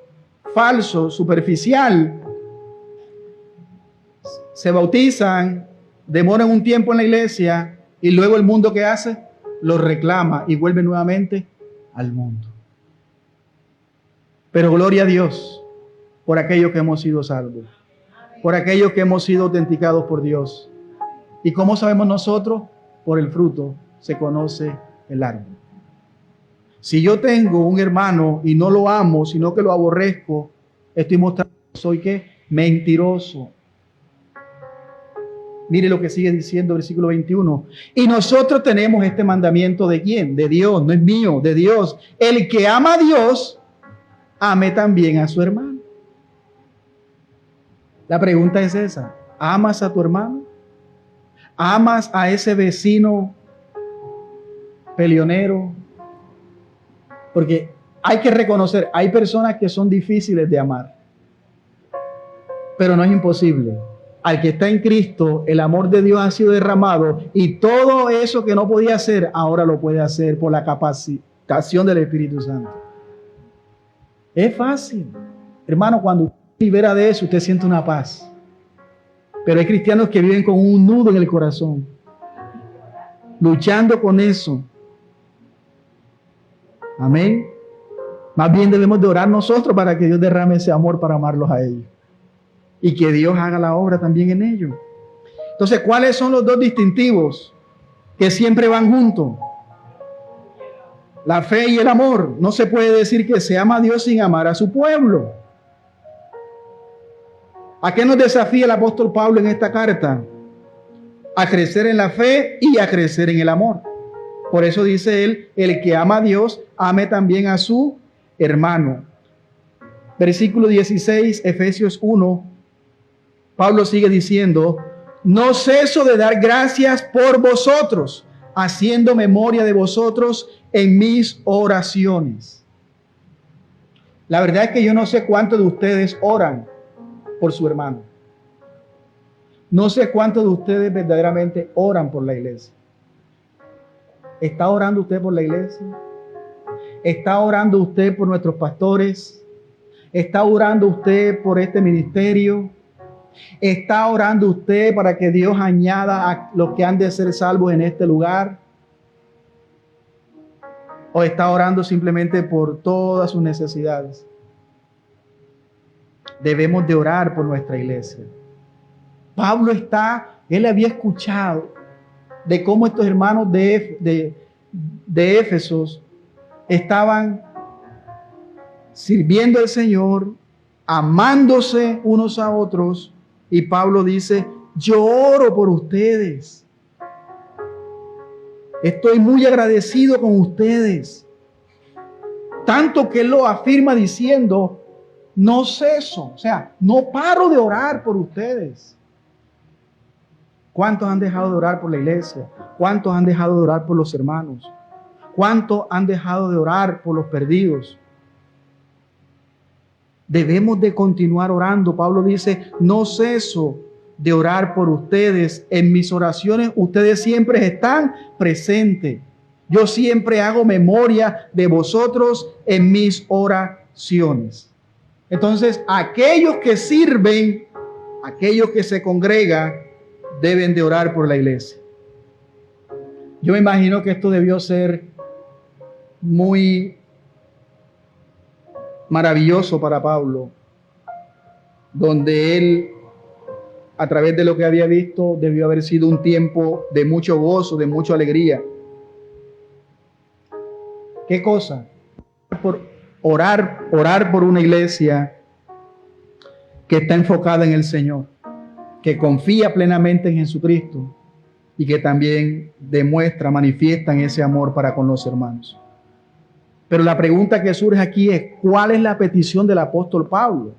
A: falso, superficial, se bautizan, demoran un tiempo en la iglesia y luego el mundo, ¿qué hace? Los reclama y vuelve nuevamente al mundo. Pero gloria a Dios por aquellos que hemos sido salvos, por aquellos que hemos sido autenticados por Dios. ¿Y cómo sabemos nosotros? Por el fruto se conoce el árbol. Si yo tengo un hermano y no lo amo, sino que lo aborrezco, estoy mostrando que soy ¿qué? Mentiroso. Mire lo que sigue diciendo el versículo 21. Y nosotros tenemos este mandamiento ¿de quién? De Dios, no es mío, de Dios. El que ama a Dios, ame también a su hermano. La pregunta es esa: ¿amas a tu hermano? ¿Amas a ese vecino peleonero? Porque hay que reconocer, hay personas que son difíciles de amar, pero no es imposible. Al que está en Cristo, el amor de Dios ha sido derramado y todo eso que no podía hacer, ahora lo puede hacer por la capacitación del Espíritu Santo. Es fácil. Hermano, cuando usted libera de eso, usted siente una paz. Pero hay cristianos que viven con un nudo en el corazón, luchando con eso. Amén. Más bien debemos de orar nosotros para que Dios derrame ese amor para amarlos a ellos. Y que Dios haga la obra también en ellos. Entonces, ¿cuáles son los dos distintivos que siempre van juntos? La fe y el amor. No se puede decir que se ama a Dios sin amar a su pueblo. ¿A qué nos desafía el apóstol Pablo en esta carta? A crecer en la fe y a crecer en el amor. Por eso dice él, el que ama a Dios, ame también a su hermano. Versículo 16, Efesios 1. Pablo sigue diciendo, no ceso de dar gracias por vosotros, haciendo memoria de vosotros en mis oraciones. La verdad es que yo no sé cuántos de ustedes oran por su hermano. No sé cuántos de ustedes verdaderamente oran por la iglesia. ¿Está orando usted por la iglesia? ¿Está orando usted por nuestros pastores? ¿Está orando usted por este ministerio? ¿Está orando usted para que Dios añada a los que han de ser salvos en este lugar? ¿O está orando simplemente por todas sus necesidades? Debemos de orar por nuestra iglesia. Pablo él había escuchado de cómo estos hermanos de Éfesos estaban sirviendo al Señor, amándose unos a otros. Y Pablo dice, yo oro por ustedes. Estoy muy agradecido con ustedes. Tanto que él lo afirma diciendo, no ceso, o sea, no paro de orar por ustedes. ¿Cuántos han dejado de orar por la iglesia? ¿Cuántos han dejado de orar por los hermanos? ¿Cuántos han dejado de orar por los perdidos? Debemos de continuar orando. Pablo dice, no ceso de orar por ustedes. En mis oraciones ustedes siempre están presentes. Yo siempre hago memoria de vosotros en mis oraciones. Entonces, aquellos que sirven, aquellos que se congregan, deben de orar por la iglesia. Yo me imagino que esto debió ser muy maravilloso para Pablo, donde él, a través de lo que había visto, debió haber sido un tiempo de mucho gozo, de mucha alegría. ¿Qué cosa? Por orar por una iglesia que está enfocada en el Señor, que confía plenamente en Jesucristo y que también manifiestan ese amor para con los hermanos. Pero la pregunta que surge aquí es, ¿cuál es la petición del apóstol Pablo?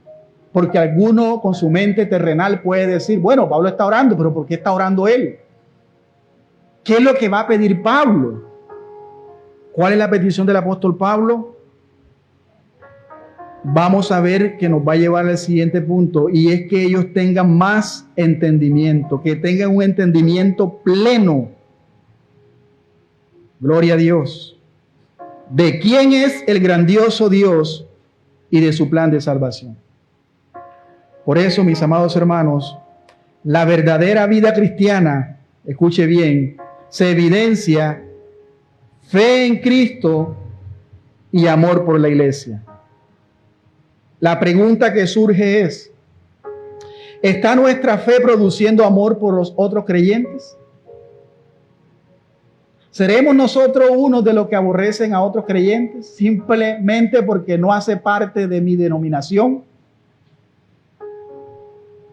A: Porque alguno con su mente terrenal puede decir, bueno, Pablo está orando, pero ¿por qué está orando él? ¿Qué es lo que va a pedir Pablo? ¿Cuál es la petición del apóstol Pablo? Vamos a ver que nos va a llevar al siguiente punto, y es que ellos tengan más entendimiento, que tengan un entendimiento pleno. Gloria a Dios. De quién es el grandioso Dios y de su plan de salvación. Por eso, mis amados hermanos, la verdadera vida cristiana, escuche bien, se evidencia fe en Cristo y amor por la iglesia. La pregunta que surge es, ¿está nuestra fe produciendo amor por los otros creyentes? ¿Seremos nosotros unos de los que aborrecen a otros creyentes simplemente porque no hace parte de mi denominación?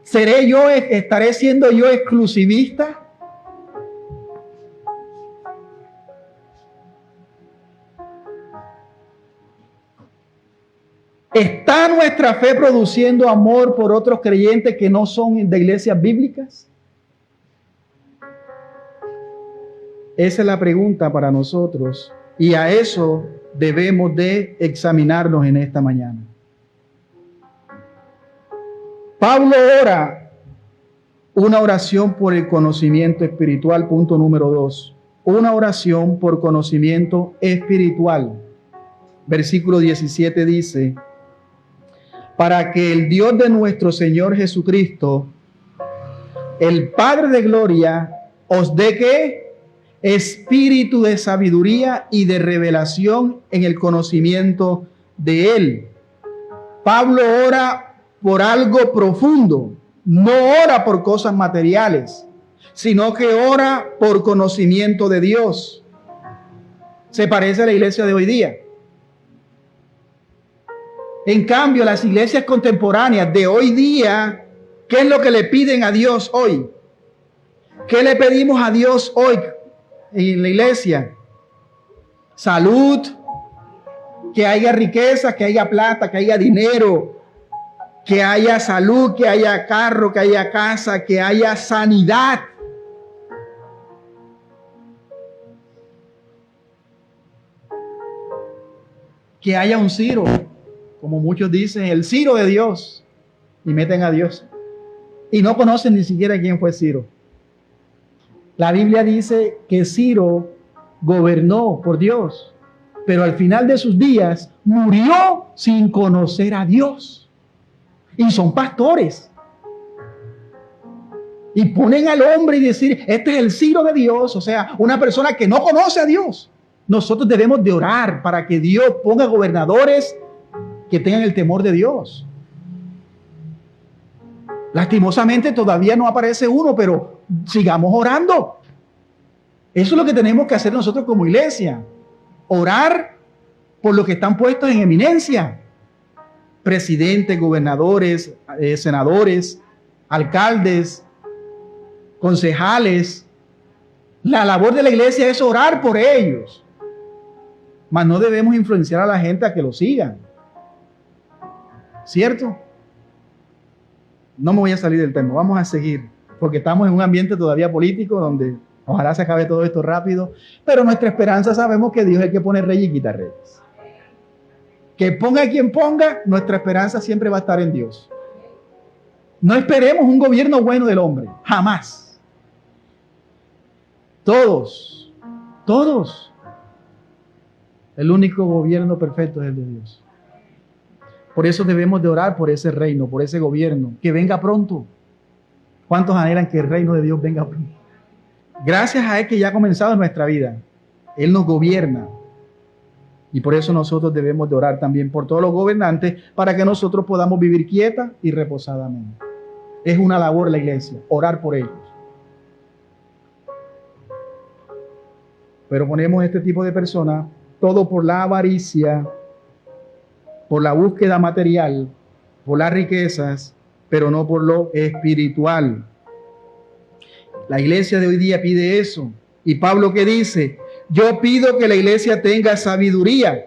A: ¿Estaré siendo yo exclusivista? ¿Está nuestra fe produciendo amor por otros creyentes que no son de iglesias bíblicas? Esa es la pregunta para nosotros, y a eso debemos de examinarnos en esta mañana. Pablo ora una oración por el conocimiento espiritual, punto número 2. Una oración por conocimiento espiritual. Versículo 17 dice, para que el Dios de nuestro Señor Jesucristo, el Padre de gloria, os dé ¿qué? Espíritu de sabiduría y de revelación en el conocimiento de Él. Pablo ora por algo profundo, no ora por cosas materiales, sino que ora por conocimiento de Dios. Se parece a la iglesia de hoy día. En cambio, las iglesias contemporáneas de hoy día, ¿qué es lo que le piden a Dios hoy? ¿Qué le pedimos a Dios hoy en la iglesia? Salud, que haya riqueza, que haya plata, que haya dinero, que haya salud, que haya carro, que haya casa, que haya sanidad. Que haya un Ciro, como muchos dicen, el Ciro de Dios, y meten a Dios. Y no conocen ni siquiera quién fue Ciro. La Biblia dice que Ciro gobernó por Dios, pero al final de sus días murió sin conocer a Dios. Y son pastores. Y ponen al hombre y decir, este es el Ciro de Dios, o sea, una persona que no conoce a Dios. Nosotros debemos de orar para que Dios ponga gobernadores que tengan el temor de Dios. Lastimosamente todavía no aparece uno, pero sigamos orando. Eso es lo que tenemos que hacer nosotros como iglesia. Orar por los que están puestos en eminencia. Presidentes, gobernadores, senadores, alcaldes, concejales. La labor de la iglesia es orar por ellos. Mas no debemos influenciar a la gente a que lo sigan. ¿Cierto? No me voy a salir del tema, vamos a seguir, porque estamos en un ambiente todavía político donde ojalá se acabe todo esto rápido, pero nuestra esperanza sabemos que Dios es el que pone rey y quita reyes. Que ponga quien ponga, nuestra esperanza siempre va a estar en Dios. No esperemos un gobierno bueno del hombre, jamás. Todos, el único gobierno perfecto es el de Dios. Por eso debemos de orar por ese reino, por ese gobierno, que venga pronto. ¿Cuántos anhelan que el reino de Dios venga pronto? Gracias a Él que ya ha comenzado en nuestra vida. Él nos gobierna. Y por eso nosotros debemos de orar también por todos los gobernantes, para que nosotros podamos vivir quieta y reposadamente. Es una labor de la iglesia, orar por ellos. Pero ponemos este tipo de personas, todo por la avaricia, por la búsqueda material, por las riquezas, pero no por lo espiritual. La iglesia de hoy día pide eso. Y Pablo, ¿qué dice? Yo pido que la iglesia tenga sabiduría,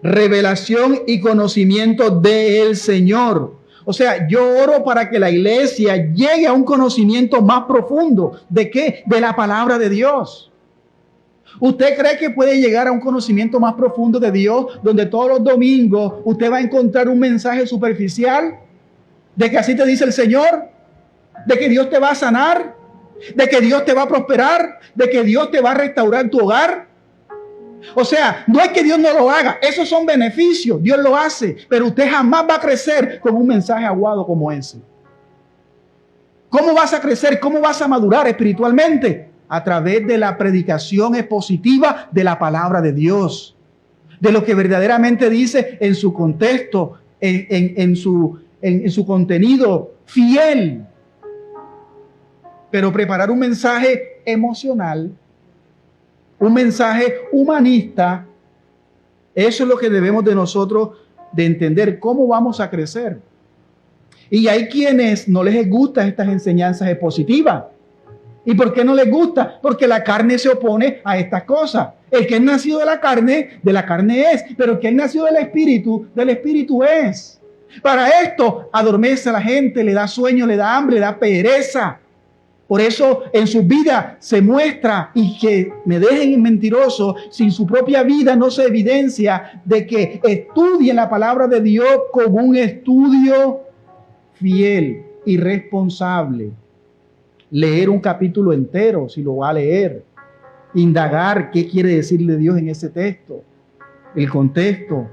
A: revelación y conocimiento del Señor. O sea, yo oro para que la iglesia llegue a un conocimiento más profundo. ¿De qué? De la palabra de Dios. ¿Usted cree que puede llegar a un conocimiento más profundo de Dios, donde todos los domingos usted va a encontrar un mensaje superficial de que así te dice el Señor, de que Dios te va a sanar, de que Dios te va a prosperar, de que Dios te va a restaurar tu hogar? O sea, no es que Dios no lo haga, esos son beneficios, Dios lo hace, pero usted jamás va a crecer con un mensaje aguado como ese. ¿Cómo vas a crecer? ¿Cómo vas a madurar espiritualmente? A través de la predicación expositiva de la palabra de Dios, de lo que verdaderamente dice en su contexto, en su contenido fiel. Pero preparar un mensaje emocional, un mensaje humanista, eso es lo que debemos de nosotros de entender, cómo vamos a crecer. Y hay quienes no les gustan estas enseñanzas expositivas. ¿Y por qué no les gusta? Porque la carne se opone a estas cosas. El que es nacido de la carne es. Pero el que es nacido del Espíritu es. Para esto adormece a la gente, le da sueño, le da hambre, le da pereza. Por eso en su vida se muestra, y que me dejen mentiroso, si en su propia vida no se evidencia de que estudien la palabra de Dios con un estudio fiel y responsable. Leer un capítulo entero, si lo va a leer. Indagar qué quiere decirle Dios en ese texto. El contexto.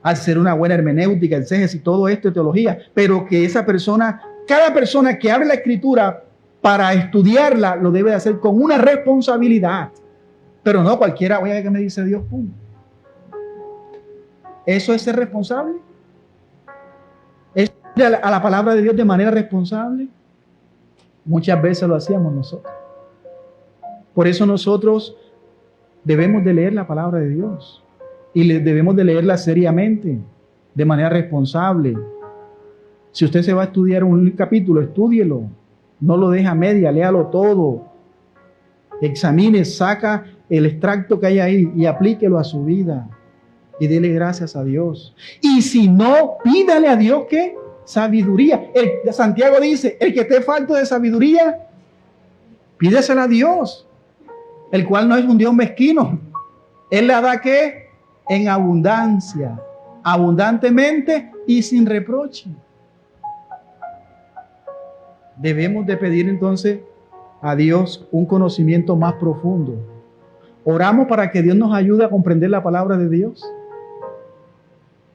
A: Hacer una buena hermenéutica, exégesis, todo esto de teología. Pero que esa persona, cada persona que abre la Escritura para estudiarla, lo debe hacer con una responsabilidad. Pero no cualquiera, oye, ¿qué me dice Dios? Pum. ¿Eso es ser responsable? ¿Es ir a la palabra de Dios de manera responsable? Muchas veces lo hacíamos nosotros. Por eso nosotros debemos de leer la palabra de Dios. Y debemos de leerla seriamente, de manera responsable. Si usted se va a estudiar un capítulo, estúdielo. No lo deje a media, léalo todo. Examine, saca el extracto que hay ahí y aplíquelo a su vida. Y dele gracias a Dios. Y si no, pídale a Dios que sabiduría. Santiago dice, el que esté falto de sabiduría, pídesela a Dios, el cual no es un Dios mezquino. Él la da ¿qué? En abundancia, abundantemente y sin reproche. Debemos de pedir entonces a Dios un conocimiento más profundo. Oramos para que Dios nos ayude a comprender la palabra de Dios.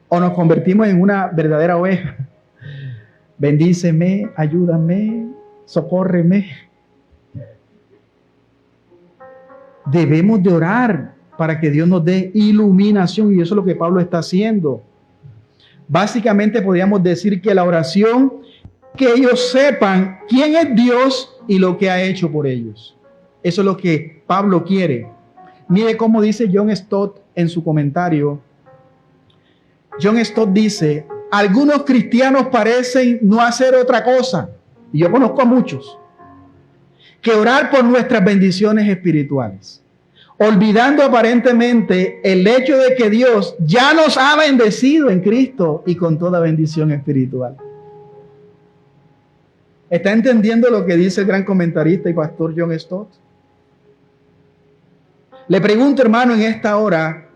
A: O nos convertimos en una verdadera oveja. Bendíceme, ayúdame, socórreme. Debemos de orar para que Dios nos dé iluminación, y eso es lo que Pablo está haciendo. Básicamente podríamos decir que la oración, que ellos sepan quién es Dios y lo que ha hecho por ellos. Eso es lo que Pablo quiere. Mire cómo dice John Stott en su comentario. John Stott dice: algunos cristianos parecen no hacer otra cosa, y yo conozco a muchos, que orar por nuestras bendiciones espirituales, olvidando aparentemente el hecho de que Dios ya nos ha bendecido en Cristo y con toda bendición espiritual. ¿Está entendiendo lo que dice el gran comentarista y pastor John Stott? Le pregunto, hermano, en esta hora,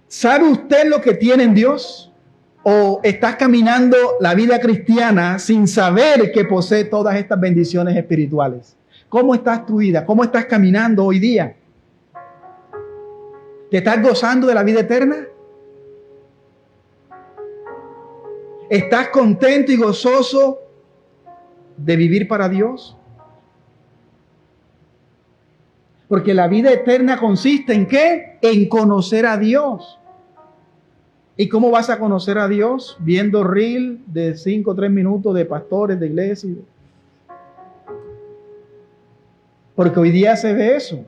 A: ¿sabe usted lo que tiene en Dios? ¿O estás caminando la vida cristiana sin saber que posee todas estas bendiciones espirituales? ¿Cómo estás tu vida? ¿Cómo estás caminando hoy día? ¿Te estás gozando de la vida eterna? ¿Estás contento y gozoso de vivir para Dios? Porque la vida eterna consiste ¿en qué? En conocer a Dios. ¿Y cómo vas a conocer a Dios? Viendo reel de 5 o 3 minutos de pastores de iglesia. Porque hoy día se ve eso.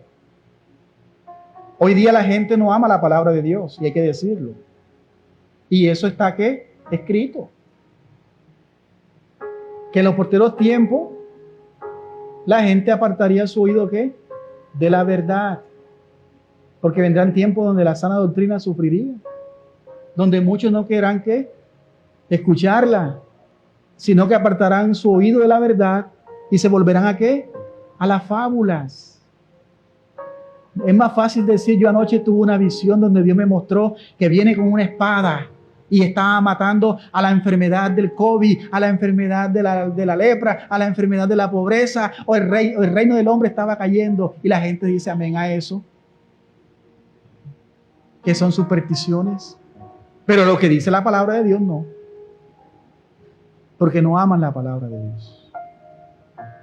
A: Hoy día la gente no ama la palabra de Dios, y hay que decirlo. Y eso está ¿qué? Escrito. Que en los porteros tiempos la gente apartaría su oído ¿qué? De la verdad. Porque vendrán tiempos donde la sana doctrina sufriría, donde muchos no querrán ¿qué? Escucharla, sino que apartarán su oído de la verdad y se volverán ¿a qué? A las fábulas. Es más fácil decir, yo anoche tuve una visión donde Dios me mostró que viene con una espada y estaba matando a la enfermedad del COVID, a la enfermedad de la lepra, a la enfermedad de la pobreza, o el reino del hombre estaba cayendo. Y la gente dice amén a eso, que son supersticiones. Pero lo que dice la palabra de Dios no, porque no aman la palabra de Dios.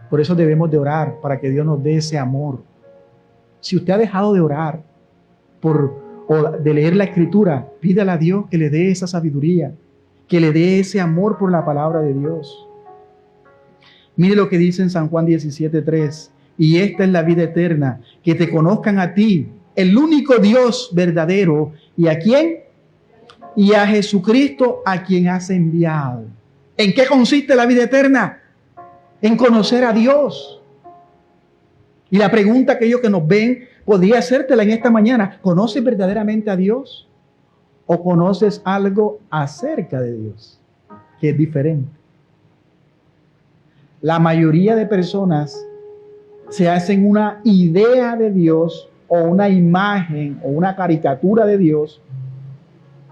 A: Por eso debemos de orar para que Dios nos dé ese amor. Si usted ha dejado de orar o de leer la Escritura, pídale a Dios que le dé esa sabiduría, que le dé ese amor por la palabra de Dios. Mire lo que dice en San Juan 17:3. Y esta es la vida eterna, que te conozcan a ti, el único Dios verdadero. ¿Y a quién? Y a Jesucristo, a quien has enviado. ¿En qué consiste la vida eterna? En conocer a Dios. Y la pregunta que ellos que nos ven, podría hacértela en esta mañana. ¿Conoces verdaderamente a Dios? ¿O conoces algo acerca de Dios que es diferente? La mayoría de personas se hacen una idea de Dios o una imagen o una caricatura de Dios,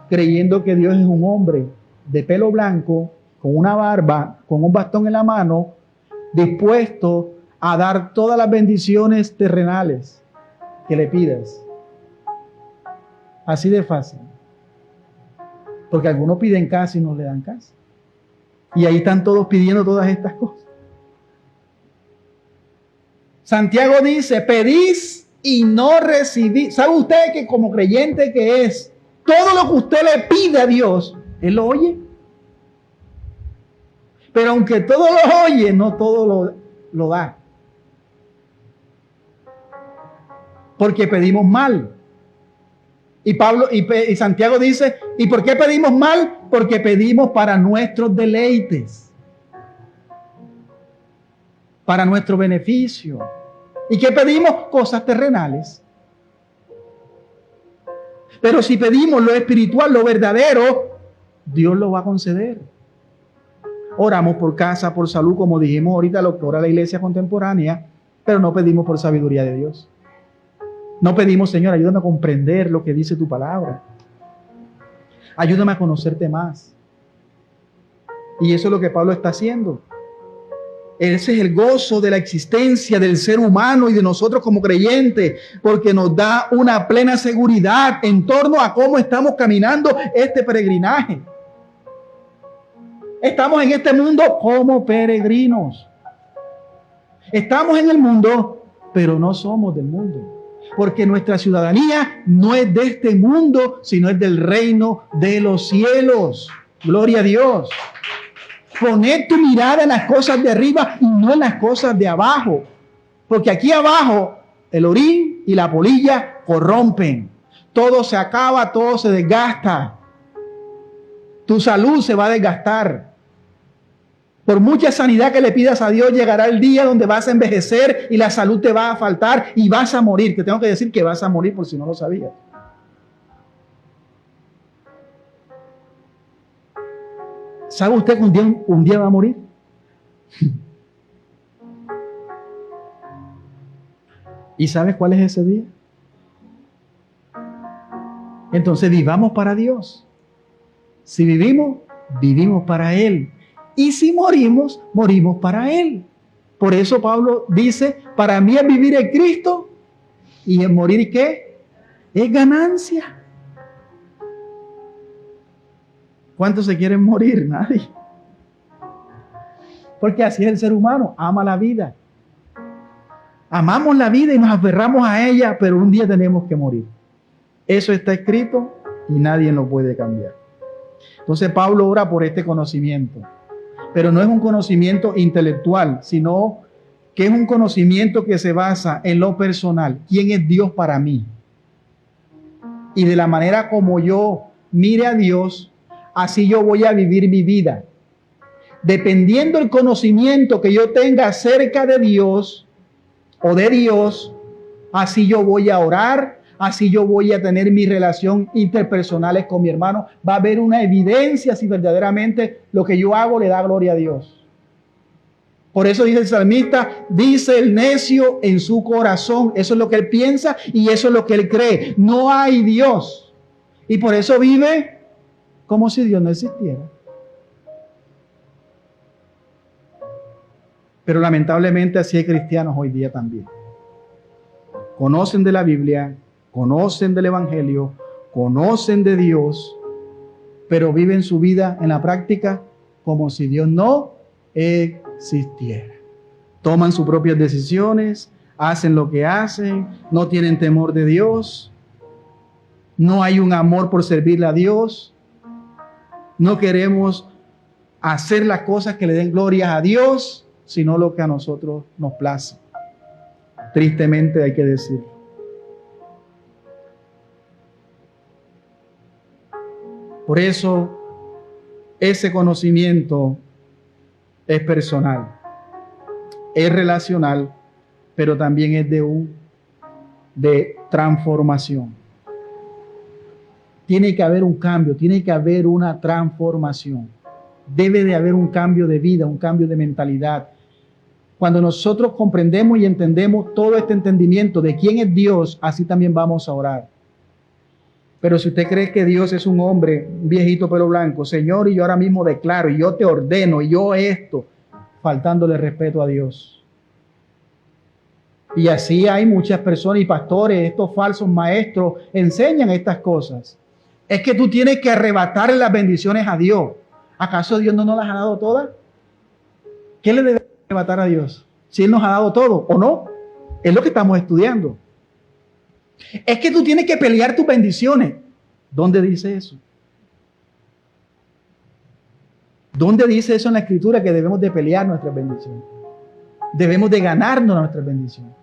A: creyendo que Dios es un hombre de pelo blanco, con una barba, con un bastón en la mano, dispuesto a dar todas las bendiciones terrenales que le pidas. Así de fácil. Porque algunos piden casa y no le dan casa. Y ahí están todos pidiendo todas estas cosas. Santiago dice, pedís y no recibís. ¿Sabe usted que como creyente que es, todo lo que usted le pide a Dios, Él lo oye? Pero aunque todo lo oye, no todo lo da. Porque pedimos mal. Y Santiago dice, ¿y por qué pedimos mal? Porque pedimos para nuestros deleites, para nuestro beneficio. ¿Y qué pedimos? Cosas terrenales. Pero si pedimos lo espiritual, lo verdadero, Dios lo va a conceder. Oramos por casa, por salud, como dijimos ahorita, lo que ora la iglesia contemporánea, pero no pedimos por sabiduría de Dios. No pedimos, Señor, ayúdame a comprender lo que dice tu palabra. Ayúdame a conocerte más. Y eso es lo que Pablo está haciendo. Ese es el gozo de la existencia del ser humano y de nosotros como creyentes, porque nos da una plena seguridad en torno a cómo estamos caminando este peregrinaje. Estamos en este mundo como peregrinos. Estamos en el mundo, pero no somos del mundo. Porque nuestra ciudadanía no es de este mundo, sino es del reino de los cielos. Gloria a Dios. Poned tu mirada en las cosas de arriba y no en las cosas de abajo. Porque aquí abajo el orín y la polilla corrompen. Todo se acaba, todo se desgasta. Tu salud se va a desgastar. Por mucha sanidad que le pidas a Dios, llegará el día donde vas a envejecer y la salud te va a faltar y vas a morir. Te tengo que decir que vas a morir por si no lo sabías. ¿Sabe usted que un día va a morir? ¿Y sabes cuál es ese día? Entonces vivamos para Dios. Si vivimos, vivimos para Él. Y si morimos, morimos para Él. Por eso Pablo dice, para mí es vivir en Cristo y en morir, ¿qué? Es ganancia. ¿Cuántos se quieren morir? Nadie. Porque así es el ser humano, ama la vida. Amamos la vida y nos aferramos a ella, pero un día tenemos que morir. Eso está escrito y nadie lo puede cambiar. Entonces Pablo ora por este conocimiento. Pero no es un conocimiento intelectual, sino que es un conocimiento que se basa en lo personal. ¿Quién es Dios para mí? Y de la manera como yo mire a Dios, así yo voy a vivir mi vida. Dependiendo del conocimiento que yo tenga acerca de Dios o de Dios, así yo voy a orar, así yo voy a tener mi relación interpersonales con mi hermano. Va a haber una evidencia si verdaderamente lo que yo hago le da gloria a Dios. Por eso dice el salmista, dice el necio en su corazón. Eso es lo que él piensa y eso es lo que él cree. No hay Dios. Y por eso vive como si Dios no existiera. Pero lamentablemente así hay cristianos hoy día también. Conocen de la Biblia, conocen del Evangelio, conocen de Dios, pero viven su vida en la práctica como si Dios no existiera. Toman sus propias decisiones, hacen lo que hacen, no tienen temor de Dios, no hay un amor por servirle a Dios, no queremos hacer las cosas que le den gloria a Dios, sino lo que a nosotros nos place. Tristemente hay que decirlo. Por eso, ese conocimiento es personal, es relacional, pero también es de transformación. Tiene que haber un cambio, tiene que haber una transformación. Debe de haber un cambio de vida, un cambio de mentalidad. Cuando nosotros comprendemos y entendemos todo este entendimiento de quién es Dios, así también vamos a orar. Pero si usted cree que Dios es un hombre, un viejito pelo blanco, Señor, y yo ahora mismo declaro, y yo te ordeno, y yo esto, faltándole respeto a Dios. Y así hay muchas personas y pastores, estos falsos maestros, enseñan estas cosas. Es que tú tienes que arrebatarle las bendiciones a Dios. ¿Acaso Dios no nos las ha dado todas? ¿Qué le debe arrebatar a Dios? Si Él nos ha dado todo, ¿o no? Es lo que estamos estudiando. Es que tú tienes que pelear tus bendiciones. ¿Dónde dice eso? ¿Dónde dice eso en la Escritura que debemos de pelear nuestras bendiciones? Debemos de ganarnos nuestras bendiciones.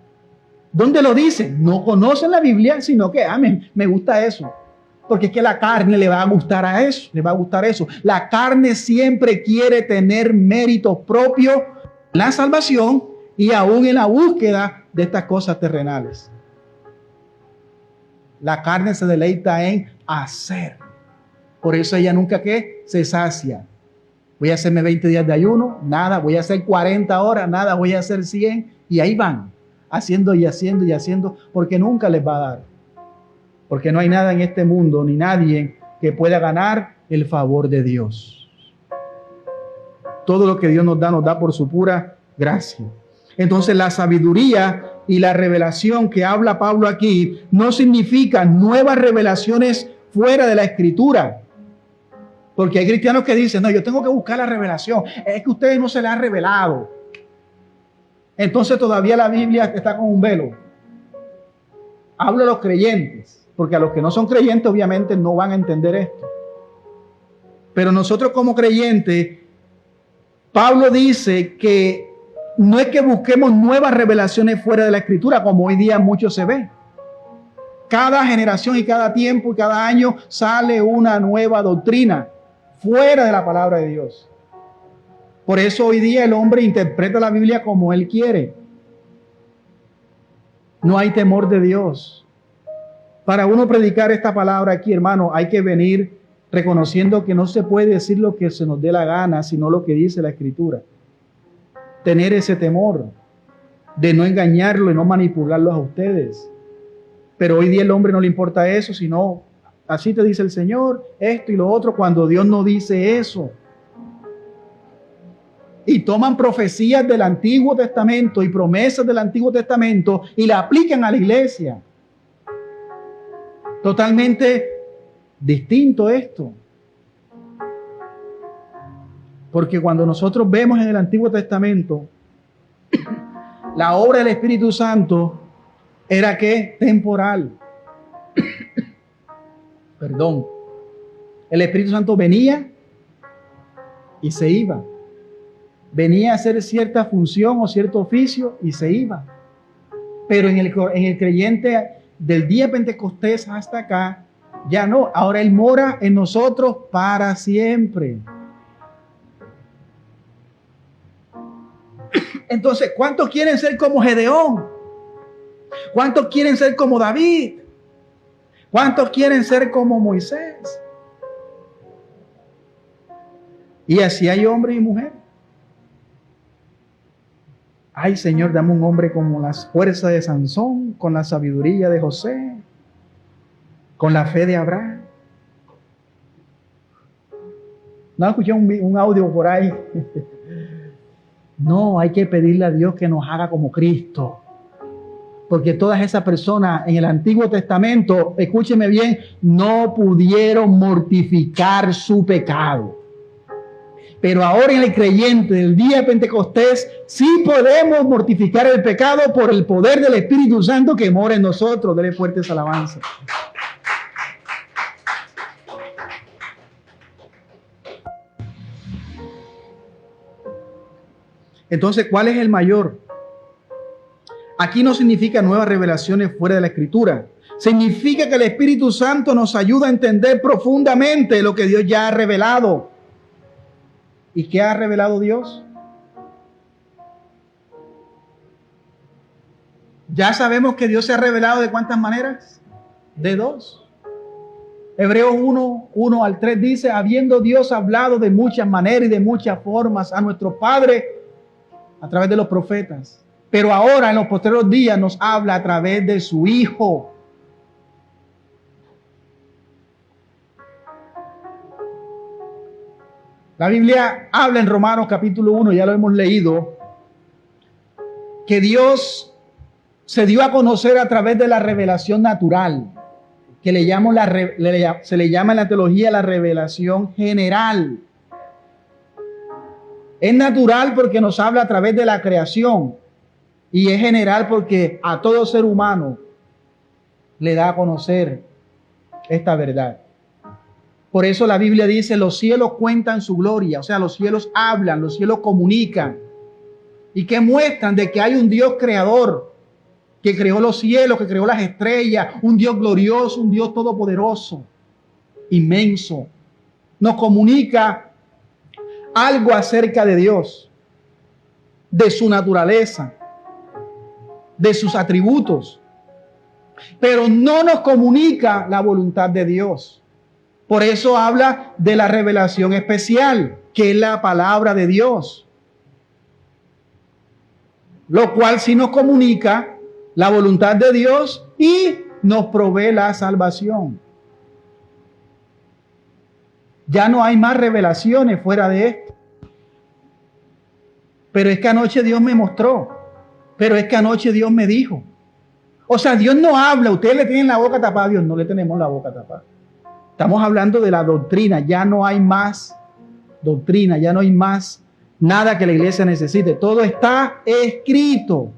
A: ¿Dónde lo dice? No conocen la Biblia, sino que me gusta eso. Porque es que la carne le va a gustar a eso, le va a gustar eso. La carne siempre quiere tener méritos propios en la salvación y aún en la búsqueda de estas cosas terrenales. La carne se deleita en hacer. Por eso ella nunca se sacia. Voy a hacerme 20 días de ayuno, nada. Voy a hacer 40 horas, nada. Voy a hacer 100 y ahí van, haciendo y haciendo y haciendo, porque nunca les va a dar. Porque no hay nada en este mundo, ni nadie que pueda ganar el favor de Dios. Todo lo que Dios nos da por su pura gracia. Entonces la sabiduría y la revelación que habla Pablo aquí no significa nuevas revelaciones fuera de la Escritura. Porque hay cristianos que dicen, no, yo tengo que buscar la revelación. Es que a ustedes no se les ha revelado. Entonces todavía la Biblia está con un velo. Hablo a los creyentes, porque a los que no son creyentes obviamente no van a entender esto. Pero nosotros como creyentes, Pablo dice que no es que busquemos nuevas revelaciones fuera de la Escritura, como hoy día mucho se ve. Cada generación y cada tiempo y cada año sale una nueva doctrina fuera de la palabra de Dios. Por eso hoy día el hombre interpreta la Biblia como él quiere. No hay temor de Dios. Para uno predicar esta palabra aquí, hermano, hay que venir reconociendo que no se puede decir lo que se nos dé la gana, sino lo que dice la Escritura. Tener ese temor de no engañarlo y no manipularlos a ustedes. Pero hoy día el hombre no le importa eso, sino así te dice el Señor, esto y lo otro, cuando Dios no dice eso. Y toman profecías del Antiguo Testamento y promesas del Antiguo Testamento y la aplican a la iglesia. Totalmente distinto esto. Porque cuando nosotros vemos en el Antiguo Testamento, la obra del Espíritu Santo era ¿qué? Temporal. Perdón. El Espíritu Santo venía y se iba. Venía a hacer cierta función o cierto oficio y se iba. Pero en el creyente del día de Pentecostés hasta acá, ya no. Ahora Él mora en nosotros para siempre. Entonces, ¿cuántos quieren ser como Gedeón? ¿Cuántos quieren ser como David? ¿Cuántos quieren ser como Moisés? Y así hay hombres y mujeres. Ay, Señor, dame un hombre como las fuerzas de Sansón, con la sabiduría de José, con la fe de Abraham. ¿No escuché un audio por ahí? No, hay que pedirle a Dios que nos haga como Cristo. Porque todas esas personas en el Antiguo Testamento, escúcheme bien, no pudieron mortificar su pecado. Pero ahora en el creyente del día de Pentecostés, sí podemos mortificar el pecado por el poder del Espíritu Santo que mora en nosotros. Dele fuertes alabanzas. Entonces, ¿cuál es el mayor? Aquí no significa nuevas revelaciones fuera de la Escritura. Significa que el Espíritu Santo nos ayuda a entender profundamente lo que Dios ya ha revelado. ¿Y qué ha revelado Dios? Ya sabemos que Dios se ha revelado ¿de cuántas maneras? De dos. Hebreos 1 al 3 dice, habiendo Dios hablado de muchas maneras y de muchas formas a nuestro Padre a través de los profetas. Pero ahora en los posteriores días nos habla a través de su Hijo. La Biblia habla en Romanos capítulo 1, ya lo hemos leído, que Dios se dio a conocer a través de la revelación natural, que se le llama en la teología la revelación general. Es natural porque nos habla a través de la creación y es general porque a todo ser humano le da a conocer esta verdad. Por eso la Biblia dice, los cielos cuentan su gloria, o sea, los cielos hablan, los cielos comunican y que muestran de que hay un Dios creador que creó los cielos, que creó las estrellas, un Dios glorioso, un Dios todopoderoso, inmenso. Nos comunica algo acerca de Dios, de su naturaleza, de sus atributos, pero no nos comunica la voluntad de Dios. Por eso habla de la revelación especial, que es la palabra de Dios, lo cual sí nos comunica la voluntad de Dios y nos provee la salvación. Ya no hay más revelaciones fuera de esto. Pero es que anoche Dios me mostró. Pero es que anoche Dios me dijo. O sea, Dios no habla. Ustedes le tienen la boca tapada. A Dios no le tenemos la boca tapada. Estamos hablando de la doctrina. Ya no hay más doctrina. Ya no hay más nada que la iglesia necesite. Todo está escrito.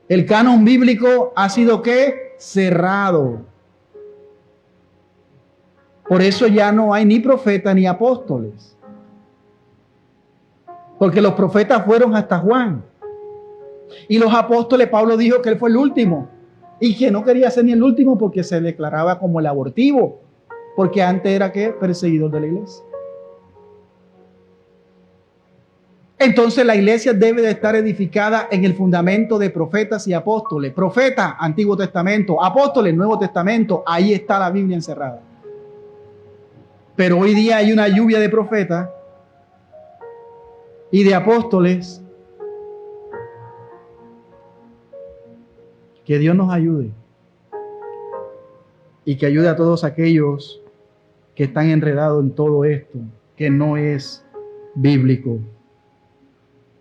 A: El canon bíblico ha sido ¿qué? Cerrado. Por eso ya no hay ni profetas ni apóstoles. Porque los profetas fueron hasta Juan. Y los apóstoles, Pablo dijo que él fue el último. Y que no quería ser ni el último porque se declaraba como el abortivo. Porque antes era ¿qué? Perseguidor de la iglesia. Entonces la iglesia debe de estar edificada en el fundamento de profetas y apóstoles. Profeta, Antiguo Testamento. Apóstoles, Nuevo Testamento. Ahí está la Biblia encerrada. Pero hoy día hay una lluvia de profetas y de apóstoles. Que Dios nos ayude. Y que ayude a todos aquellos que están enredados en todo esto, que no es bíblico.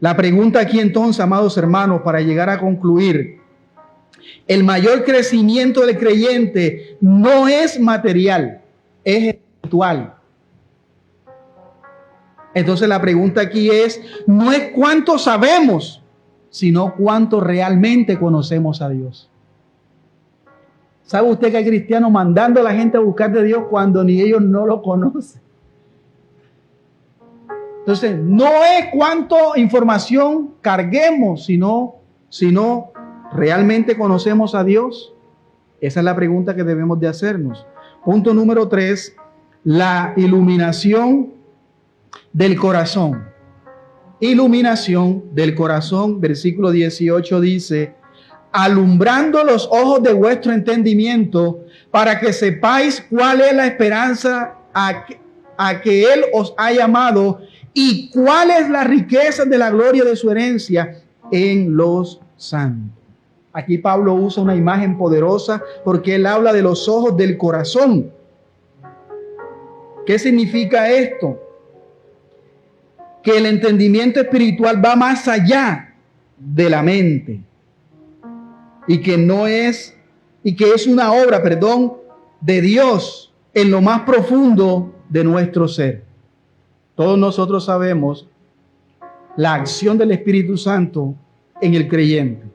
A: La pregunta aquí entonces, amados hermanos, para llegar a concluir, el mayor crecimiento del creyente no es material, es espiritual. Entonces la pregunta aquí es, no es cuánto sabemos, sino cuánto realmente conocemos a Dios. ¿Sabe usted que hay cristianos mandando a la gente a buscar de Dios cuando ni ellos no lo conocen? Entonces, no es cuánto información carguemos, sino realmente conocemos a Dios. Esa es la pregunta que debemos de hacernos. Punto número 3, la iluminación del corazón. Iluminación del corazón, versículo 18 dice, alumbrando los ojos de vuestro entendimiento, para que sepáis cuál es la esperanza a que Él os ha llamado ¿Y cuál es la riqueza de la gloria de su herencia en los santos? Aquí Pablo usa una imagen poderosa porque él habla de los ojos del corazón. ¿Qué significa esto? Que el entendimiento espiritual va más allá de la mente y que es una obra, de Dios en lo más profundo de nuestro ser. Todos nosotros sabemos la acción del Espíritu Santo en el creyente.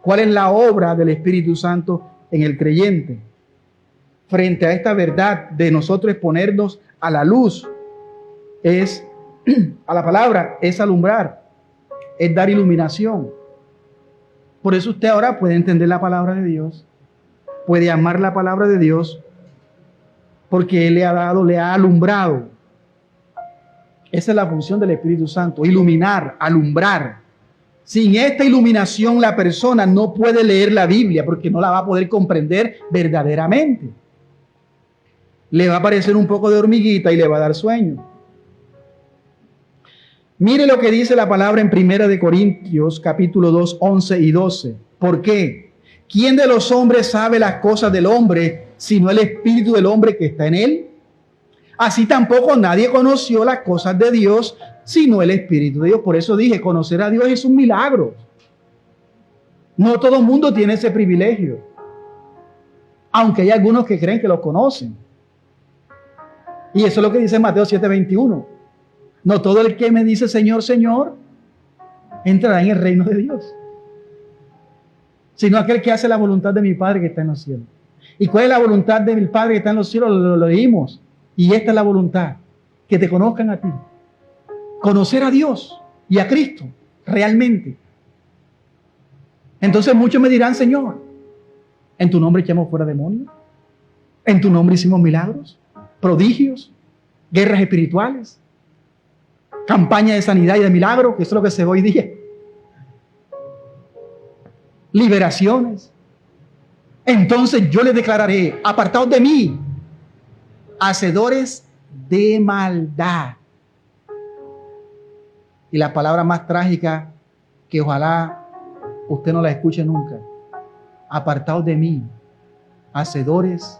A: ¿Cuál es la obra del Espíritu Santo en el creyente? Frente a esta verdad de nosotros exponernos a la luz, a la palabra, es alumbrar, es dar iluminación. Por eso usted ahora puede entender la palabra de Dios, puede amar la palabra de Dios, porque Él le ha alumbrado. Esa es la función del Espíritu Santo, iluminar, alumbrar. Sin esta iluminación la persona no puede leer la Biblia porque no la va a poder comprender verdaderamente. Le va a parecer un poco de hormiguita y le va a dar sueño. Mire lo que dice la palabra en 1 Corintios capítulo 2, 11 y 12. ¿Por qué? ¿Quién de los hombres sabe las cosas del hombre sino el espíritu del hombre que está en él? Así tampoco nadie conoció las cosas de Dios sino el Espíritu de Dios. Por eso dije, conocer a Dios es un milagro. No todo el mundo tiene ese privilegio, aunque hay algunos que creen que lo conocen. Y eso es lo que dice Mateo 7:21. No todo el que me dice Señor, Señor, entrará en el reino de Dios, sino aquel que hace la voluntad de mi Padre que está en los cielos. ¿Y cuál es la voluntad de mi Padre que está en los cielos? Lo leímos. Y esta es la voluntad, que te conozcan a ti. Conocer a Dios y a Cristo realmente. Entonces muchos me dirán, Señor, en tu nombre echamos fuera demonios, en tu nombre hicimos milagros, prodigios, guerras espirituales, campaña de sanidad y de milagros, que eso es lo que se ve hoy día, liberaciones. Entonces yo les declararé, apartados de mí, hacedores de maldad. Y la palabra más trágica, que ojalá usted no la escuche nunca: apartados de mí, hacedores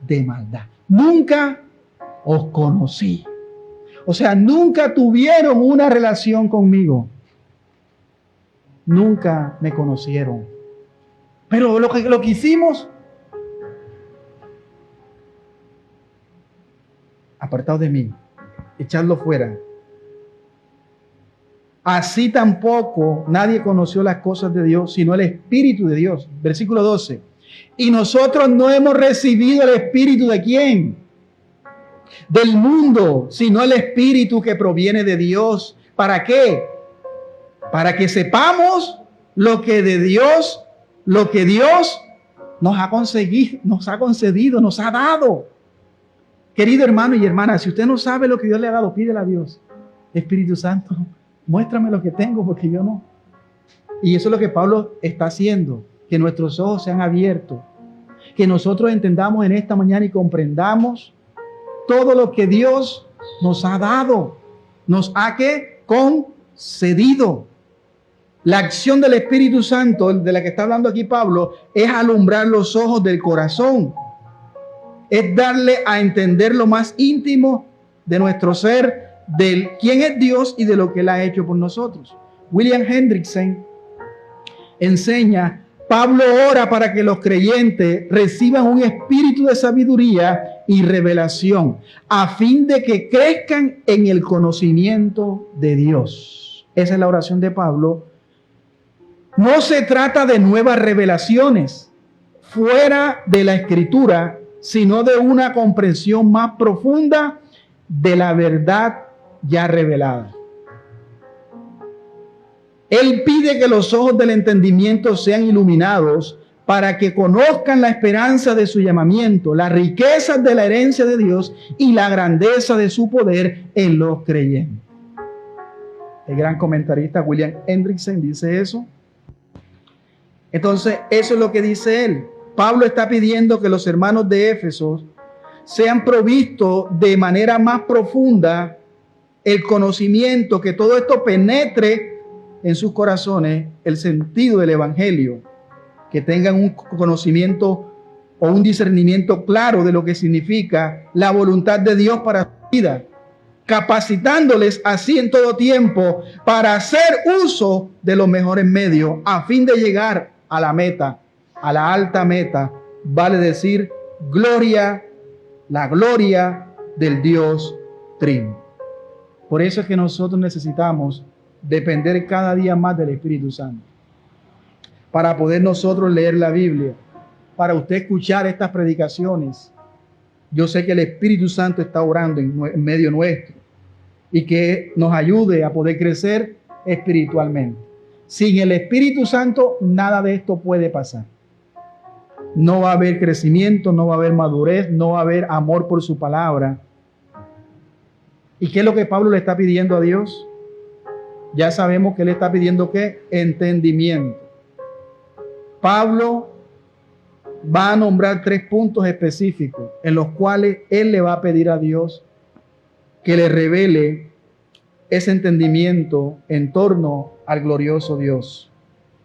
A: de maldad. Nunca os conocí. O sea, nunca tuvieron una relación conmigo. Nunca me conocieron. Pero lo que hicimos, apartados de mí, echadlo fuera. Así tampoco nadie conoció las cosas de Dios, sino el Espíritu de Dios. Versículo 12. Y nosotros no hemos recibido el Espíritu ¿de quién? Del mundo, sino el Espíritu que proviene de Dios. ¿Para qué? Para que sepamos lo que Dios nos ha concedido, nos ha dado. Querido hermano y hermana, si usted no sabe lo que Dios le ha dado, pídele a Dios: Espíritu Santo, muéstrame lo que tengo, porque yo no. Y eso es lo que Pablo está haciendo, que nuestros ojos sean abiertos, que nosotros entendamos en esta mañana y comprendamos todo lo que Dios nos ha dado, nos ha concedido. La acción del Espíritu Santo, de la que está hablando aquí Pablo, es alumbrar los ojos del corazón, es darle a entender lo más íntimo de nuestro ser, de quién es Dios y de lo que Él ha hecho por nosotros. William Hendrickson enseña: Pablo ora para que los creyentes reciban un espíritu de sabiduría y revelación, a fin de que crezcan en el conocimiento de Dios. Esa es la oración de Pablo. No se trata de nuevas revelaciones fuera de la Escritura, sino de una comprensión más profunda de la verdad ya revelada. Él pide que los ojos del entendimiento sean iluminados para que conozcan la esperanza de su llamamiento, las riquezas de la herencia de Dios y la grandeza de su poder en los creyentes. El gran comentarista William Hendrickson dice eso. Entonces, eso es lo que dice él. Pablo está pidiendo que los hermanos de Éfeso sean provistos de manera más profunda el conocimiento, que todo esto penetre en sus corazones el sentido del Evangelio, que tengan un conocimiento o un discernimiento claro de lo que significa la voluntad de Dios para su vida, capacitándoles así en todo tiempo para hacer uso de los mejores medios a fin de llegar a la meta, a la alta meta, vale decir, gloria, la gloria del Dios Trino. Por eso es que nosotros necesitamos depender cada día más del Espíritu Santo, para poder nosotros leer la Biblia, para usted escuchar estas predicaciones. Yo sé que el Espíritu Santo está orando en medio nuestro y que nos ayude a poder crecer espiritualmente. Sin el Espíritu Santo, nada de esto puede pasar. No va a haber crecimiento, no va a haber madurez, no va a haber amor por su palabra. ¿Y qué es lo que Pablo le está pidiendo a Dios? Ya sabemos que le está pidiendo ¿qué? Entendimiento. Pablo va a nombrar 3 puntos específicos en los cuales él le va a pedir a Dios que le revele ese entendimiento en torno al glorioso Dios.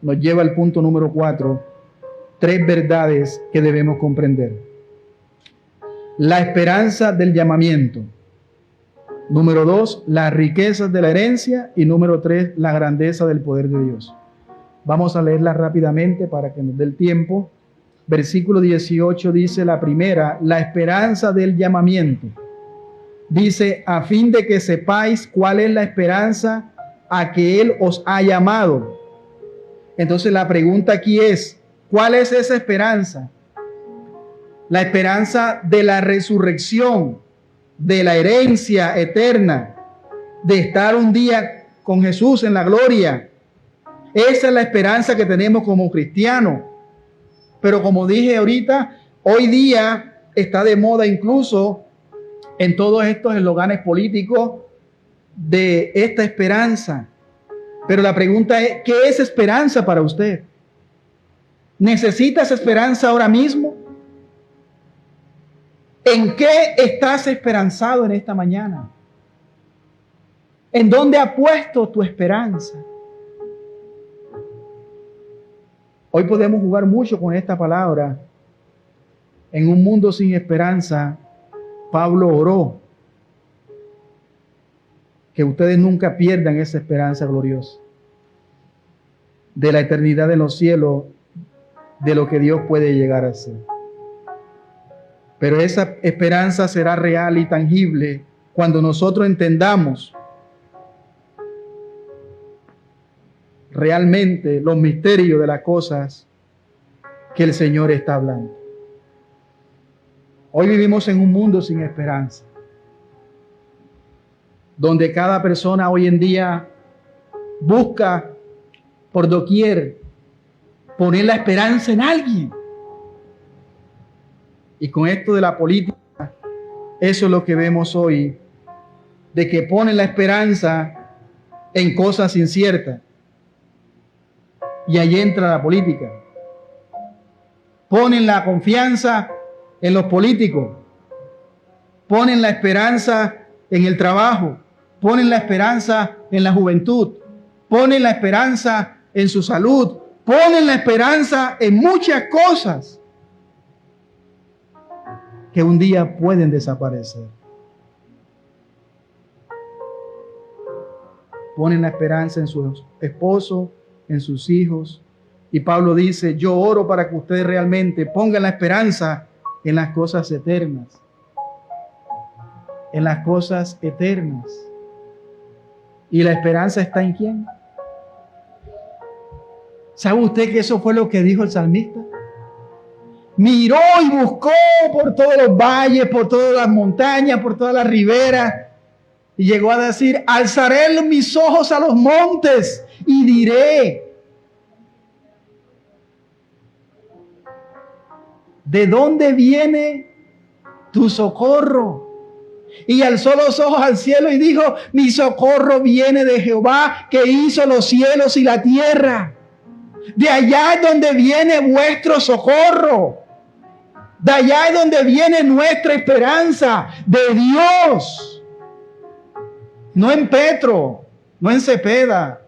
A: Nos lleva al punto número 4, 3 verdades que debemos comprender. La esperanza del llamamiento. Número 2, las riquezas de la herencia. Y número 3, la grandeza del poder de Dios. Vamos a leerla rápidamente para que nos dé el tiempo. Versículo 18 dice la primera, la esperanza del llamamiento. Dice, a fin de que sepáis cuál es la esperanza a que Él os ha llamado. Entonces la pregunta aquí es, ¿cuál es esa esperanza? La esperanza de la resurrección, de la herencia eterna, de estar un día con Jesús en la gloria. Esa es la esperanza que tenemos como cristianos. Pero como dije ahorita, hoy día está de moda incluso en todos estos esloganes políticos de esta esperanza. Pero la pregunta es, ¿qué es esperanza para usted? ¿Necesitas esperanza ahora mismo? ¿En qué estás esperanzado en esta mañana? ¿En dónde ha puesto tu esperanza? Hoy podemos jugar mucho con esta palabra. En un mundo sin esperanza, Pablo oró que ustedes nunca pierdan esa esperanza gloriosa de la eternidad en los cielos, de lo que Dios puede llegar a ser. Pero esa esperanza será real y tangible cuando nosotros entendamos realmente los misterios de las cosas que el Señor está hablando. Hoy vivimos en un mundo sin esperanza, donde cada persona hoy en día busca por doquier poner la esperanza en alguien. Y con esto de la política, eso es lo que vemos hoy, de que ponen la esperanza en cosas inciertas. Y ahí entra la política. Ponen la confianza en los políticos. Ponen la esperanza en el trabajo. Ponen la esperanza en la juventud. Ponen la esperanza en su salud. Ponen la esperanza en muchas cosas que un día pueden desaparecer. Ponen la esperanza en su esposo, en sus hijos. Y Pablo dice, yo oro para que ustedes realmente pongan la esperanza en las cosas eternas. En las cosas eternas. ¿Y la esperanza está en quién? ¿Sabe usted que eso fue lo que dijo el salmista? Miró y buscó por todos los valles, por todas las montañas, por todas las riberas. Y llegó a decir, alzaré mis ojos a los montes y diré, ¿de dónde viene tu socorro? Y alzó los ojos al cielo y dijo, mi socorro viene de Jehová, que hizo los cielos y la tierra. De allá es donde viene vuestro socorro. De allá es donde viene nuestra esperanza, de Dios. No en Petro, no en Cepeda,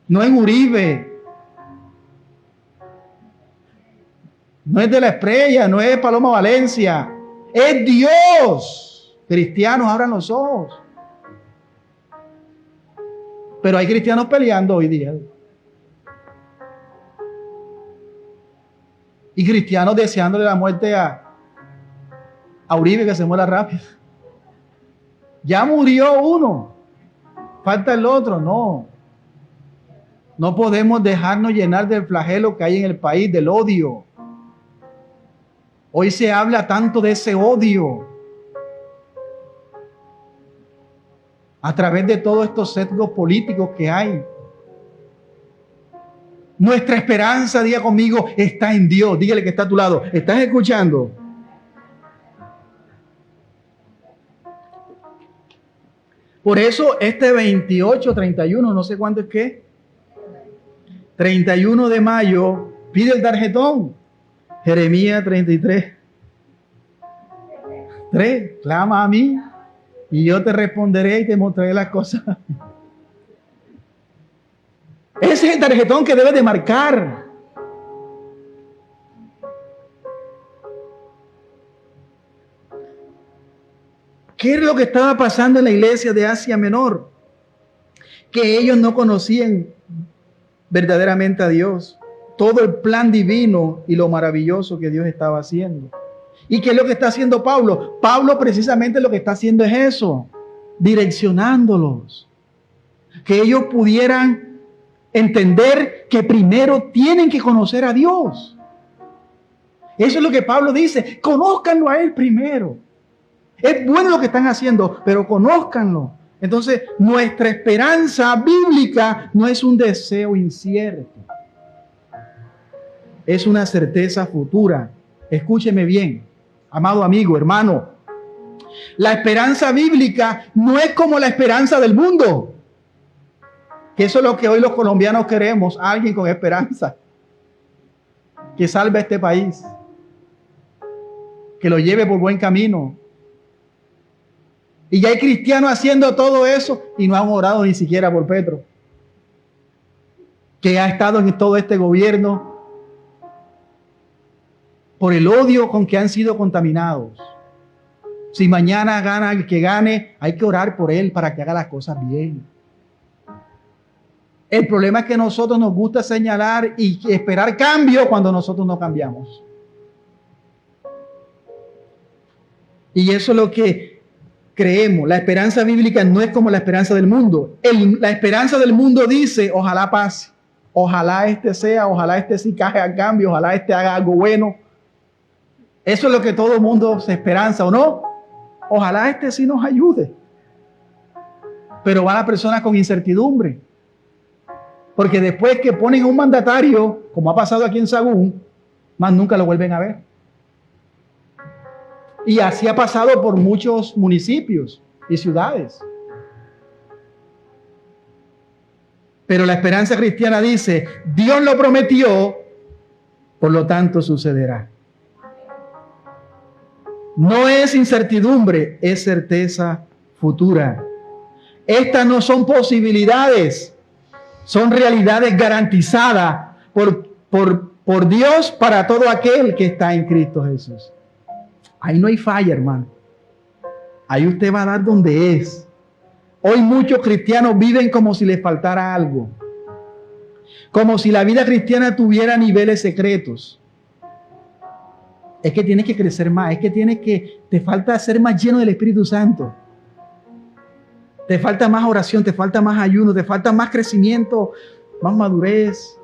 A: no en Uribe. No es de la Estrella, no es Paloma Valencia. Es Dios. Cristianos, abran los ojos. Pero hay cristianos peleando hoy día. Y cristianos deseándole la muerte a Uribe, que se muera rápido. Ya murió uno. Falta el otro. No. No podemos dejarnos llenar del flagelo que hay en el país, del odio. Hoy se habla tanto de ese odio. A través de todos estos sesgos políticos que hay. Nuestra esperanza, diga conmigo, está en Dios. Dígale que está a tu lado. ¿Estás escuchando? Por eso este 28, 31, no sé cuánto es que, 31 de mayo, pide el tarjetón. Jeremías 33. 3, clama a mí y yo te responderé y te mostraré las cosas. Ese es el tarjetón que debes de marcar. ¿Qué es lo que estaba pasando en la iglesia de Asia Menor? Que ellos no conocían verdaderamente a Dios. Todo el plan divino y lo maravilloso que Dios estaba haciendo. ¿Y qué es lo que está haciendo Pablo? Pablo precisamente lo que está haciendo es eso. Direccionándolos. Que ellos pudieran entender que primero tienen que conocer a Dios. Eso es lo que Pablo dice. Conózcanlo a Él primero. Es bueno lo que están haciendo, pero conózcanlo. Entonces, nuestra esperanza bíblica no es un deseo incierto. Es una certeza futura. Escúcheme bien, amado amigo, hermano. La esperanza bíblica no es como la esperanza del mundo. Que eso es lo que hoy los colombianos queremos, alguien con esperanza, que salve a este país, que lo lleve por buen camino. Y ya hay cristianos haciendo todo eso y no han orado ni siquiera por Petro, que ha estado en todo este gobierno por el odio con que han sido contaminados. Si mañana gana el que gane, hay que orar por él para que haga las cosas bien. El problema es que a nosotros nos gusta señalar y esperar cambio cuando nosotros no cambiamos. Y eso es lo que creemos. La esperanza bíblica no es como la esperanza del mundo. La esperanza del mundo dice, ojalá pase, ojalá ojalá este sí caje a cambio, ojalá este haga algo bueno. Eso es lo que todo el mundo se esperanza, ¿o no? Ojalá este sí nos ayude. Pero van las personas con incertidumbre. Porque después que ponen a un mandatario, como ha pasado aquí en Sagún, más nunca lo vuelven a ver. Y así ha pasado por muchos municipios y ciudades. Pero la esperanza cristiana dice, Dios lo prometió, por lo tanto sucederá. No es incertidumbre, es certeza futura. Estas no son posibilidades, son realidades garantizadas por Dios para todo aquel que está en Cristo Jesús. Ahí no hay falla, hermano. Ahí usted va a dar donde es. Hoy muchos cristianos viven como si les faltara algo. Como si la vida cristiana tuviera niveles secretos. Es que tienes que crecer más. Es que te falta ser más lleno del Espíritu Santo. Te falta más oración, te falta más ayuno, te falta más crecimiento, más madurez.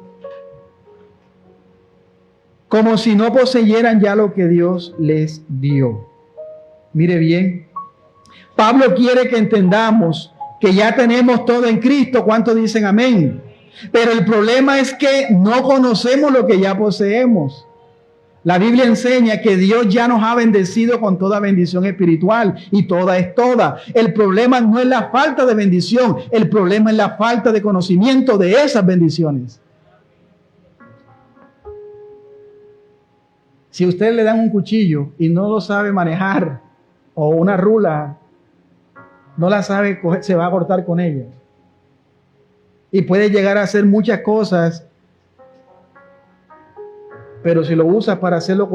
A: Como si no poseyeran ya lo que Dios les dio. Mire bien, Pablo quiere que entendamos que ya tenemos todo en Cristo. ¿Cuántos dicen amén? Pero el problema es que no conocemos lo que ya poseemos. La Biblia enseña que Dios ya nos ha bendecido con toda bendición espiritual y toda es toda. El problema no es la falta de bendición, el problema es la falta de conocimiento de esas bendiciones. Si usted le dan un cuchillo y no lo sabe manejar, o una rula, no la sabe coger, se va a cortar con ella. Y puede llegar a hacer muchas cosas, pero si lo usas para hacerlo correcto,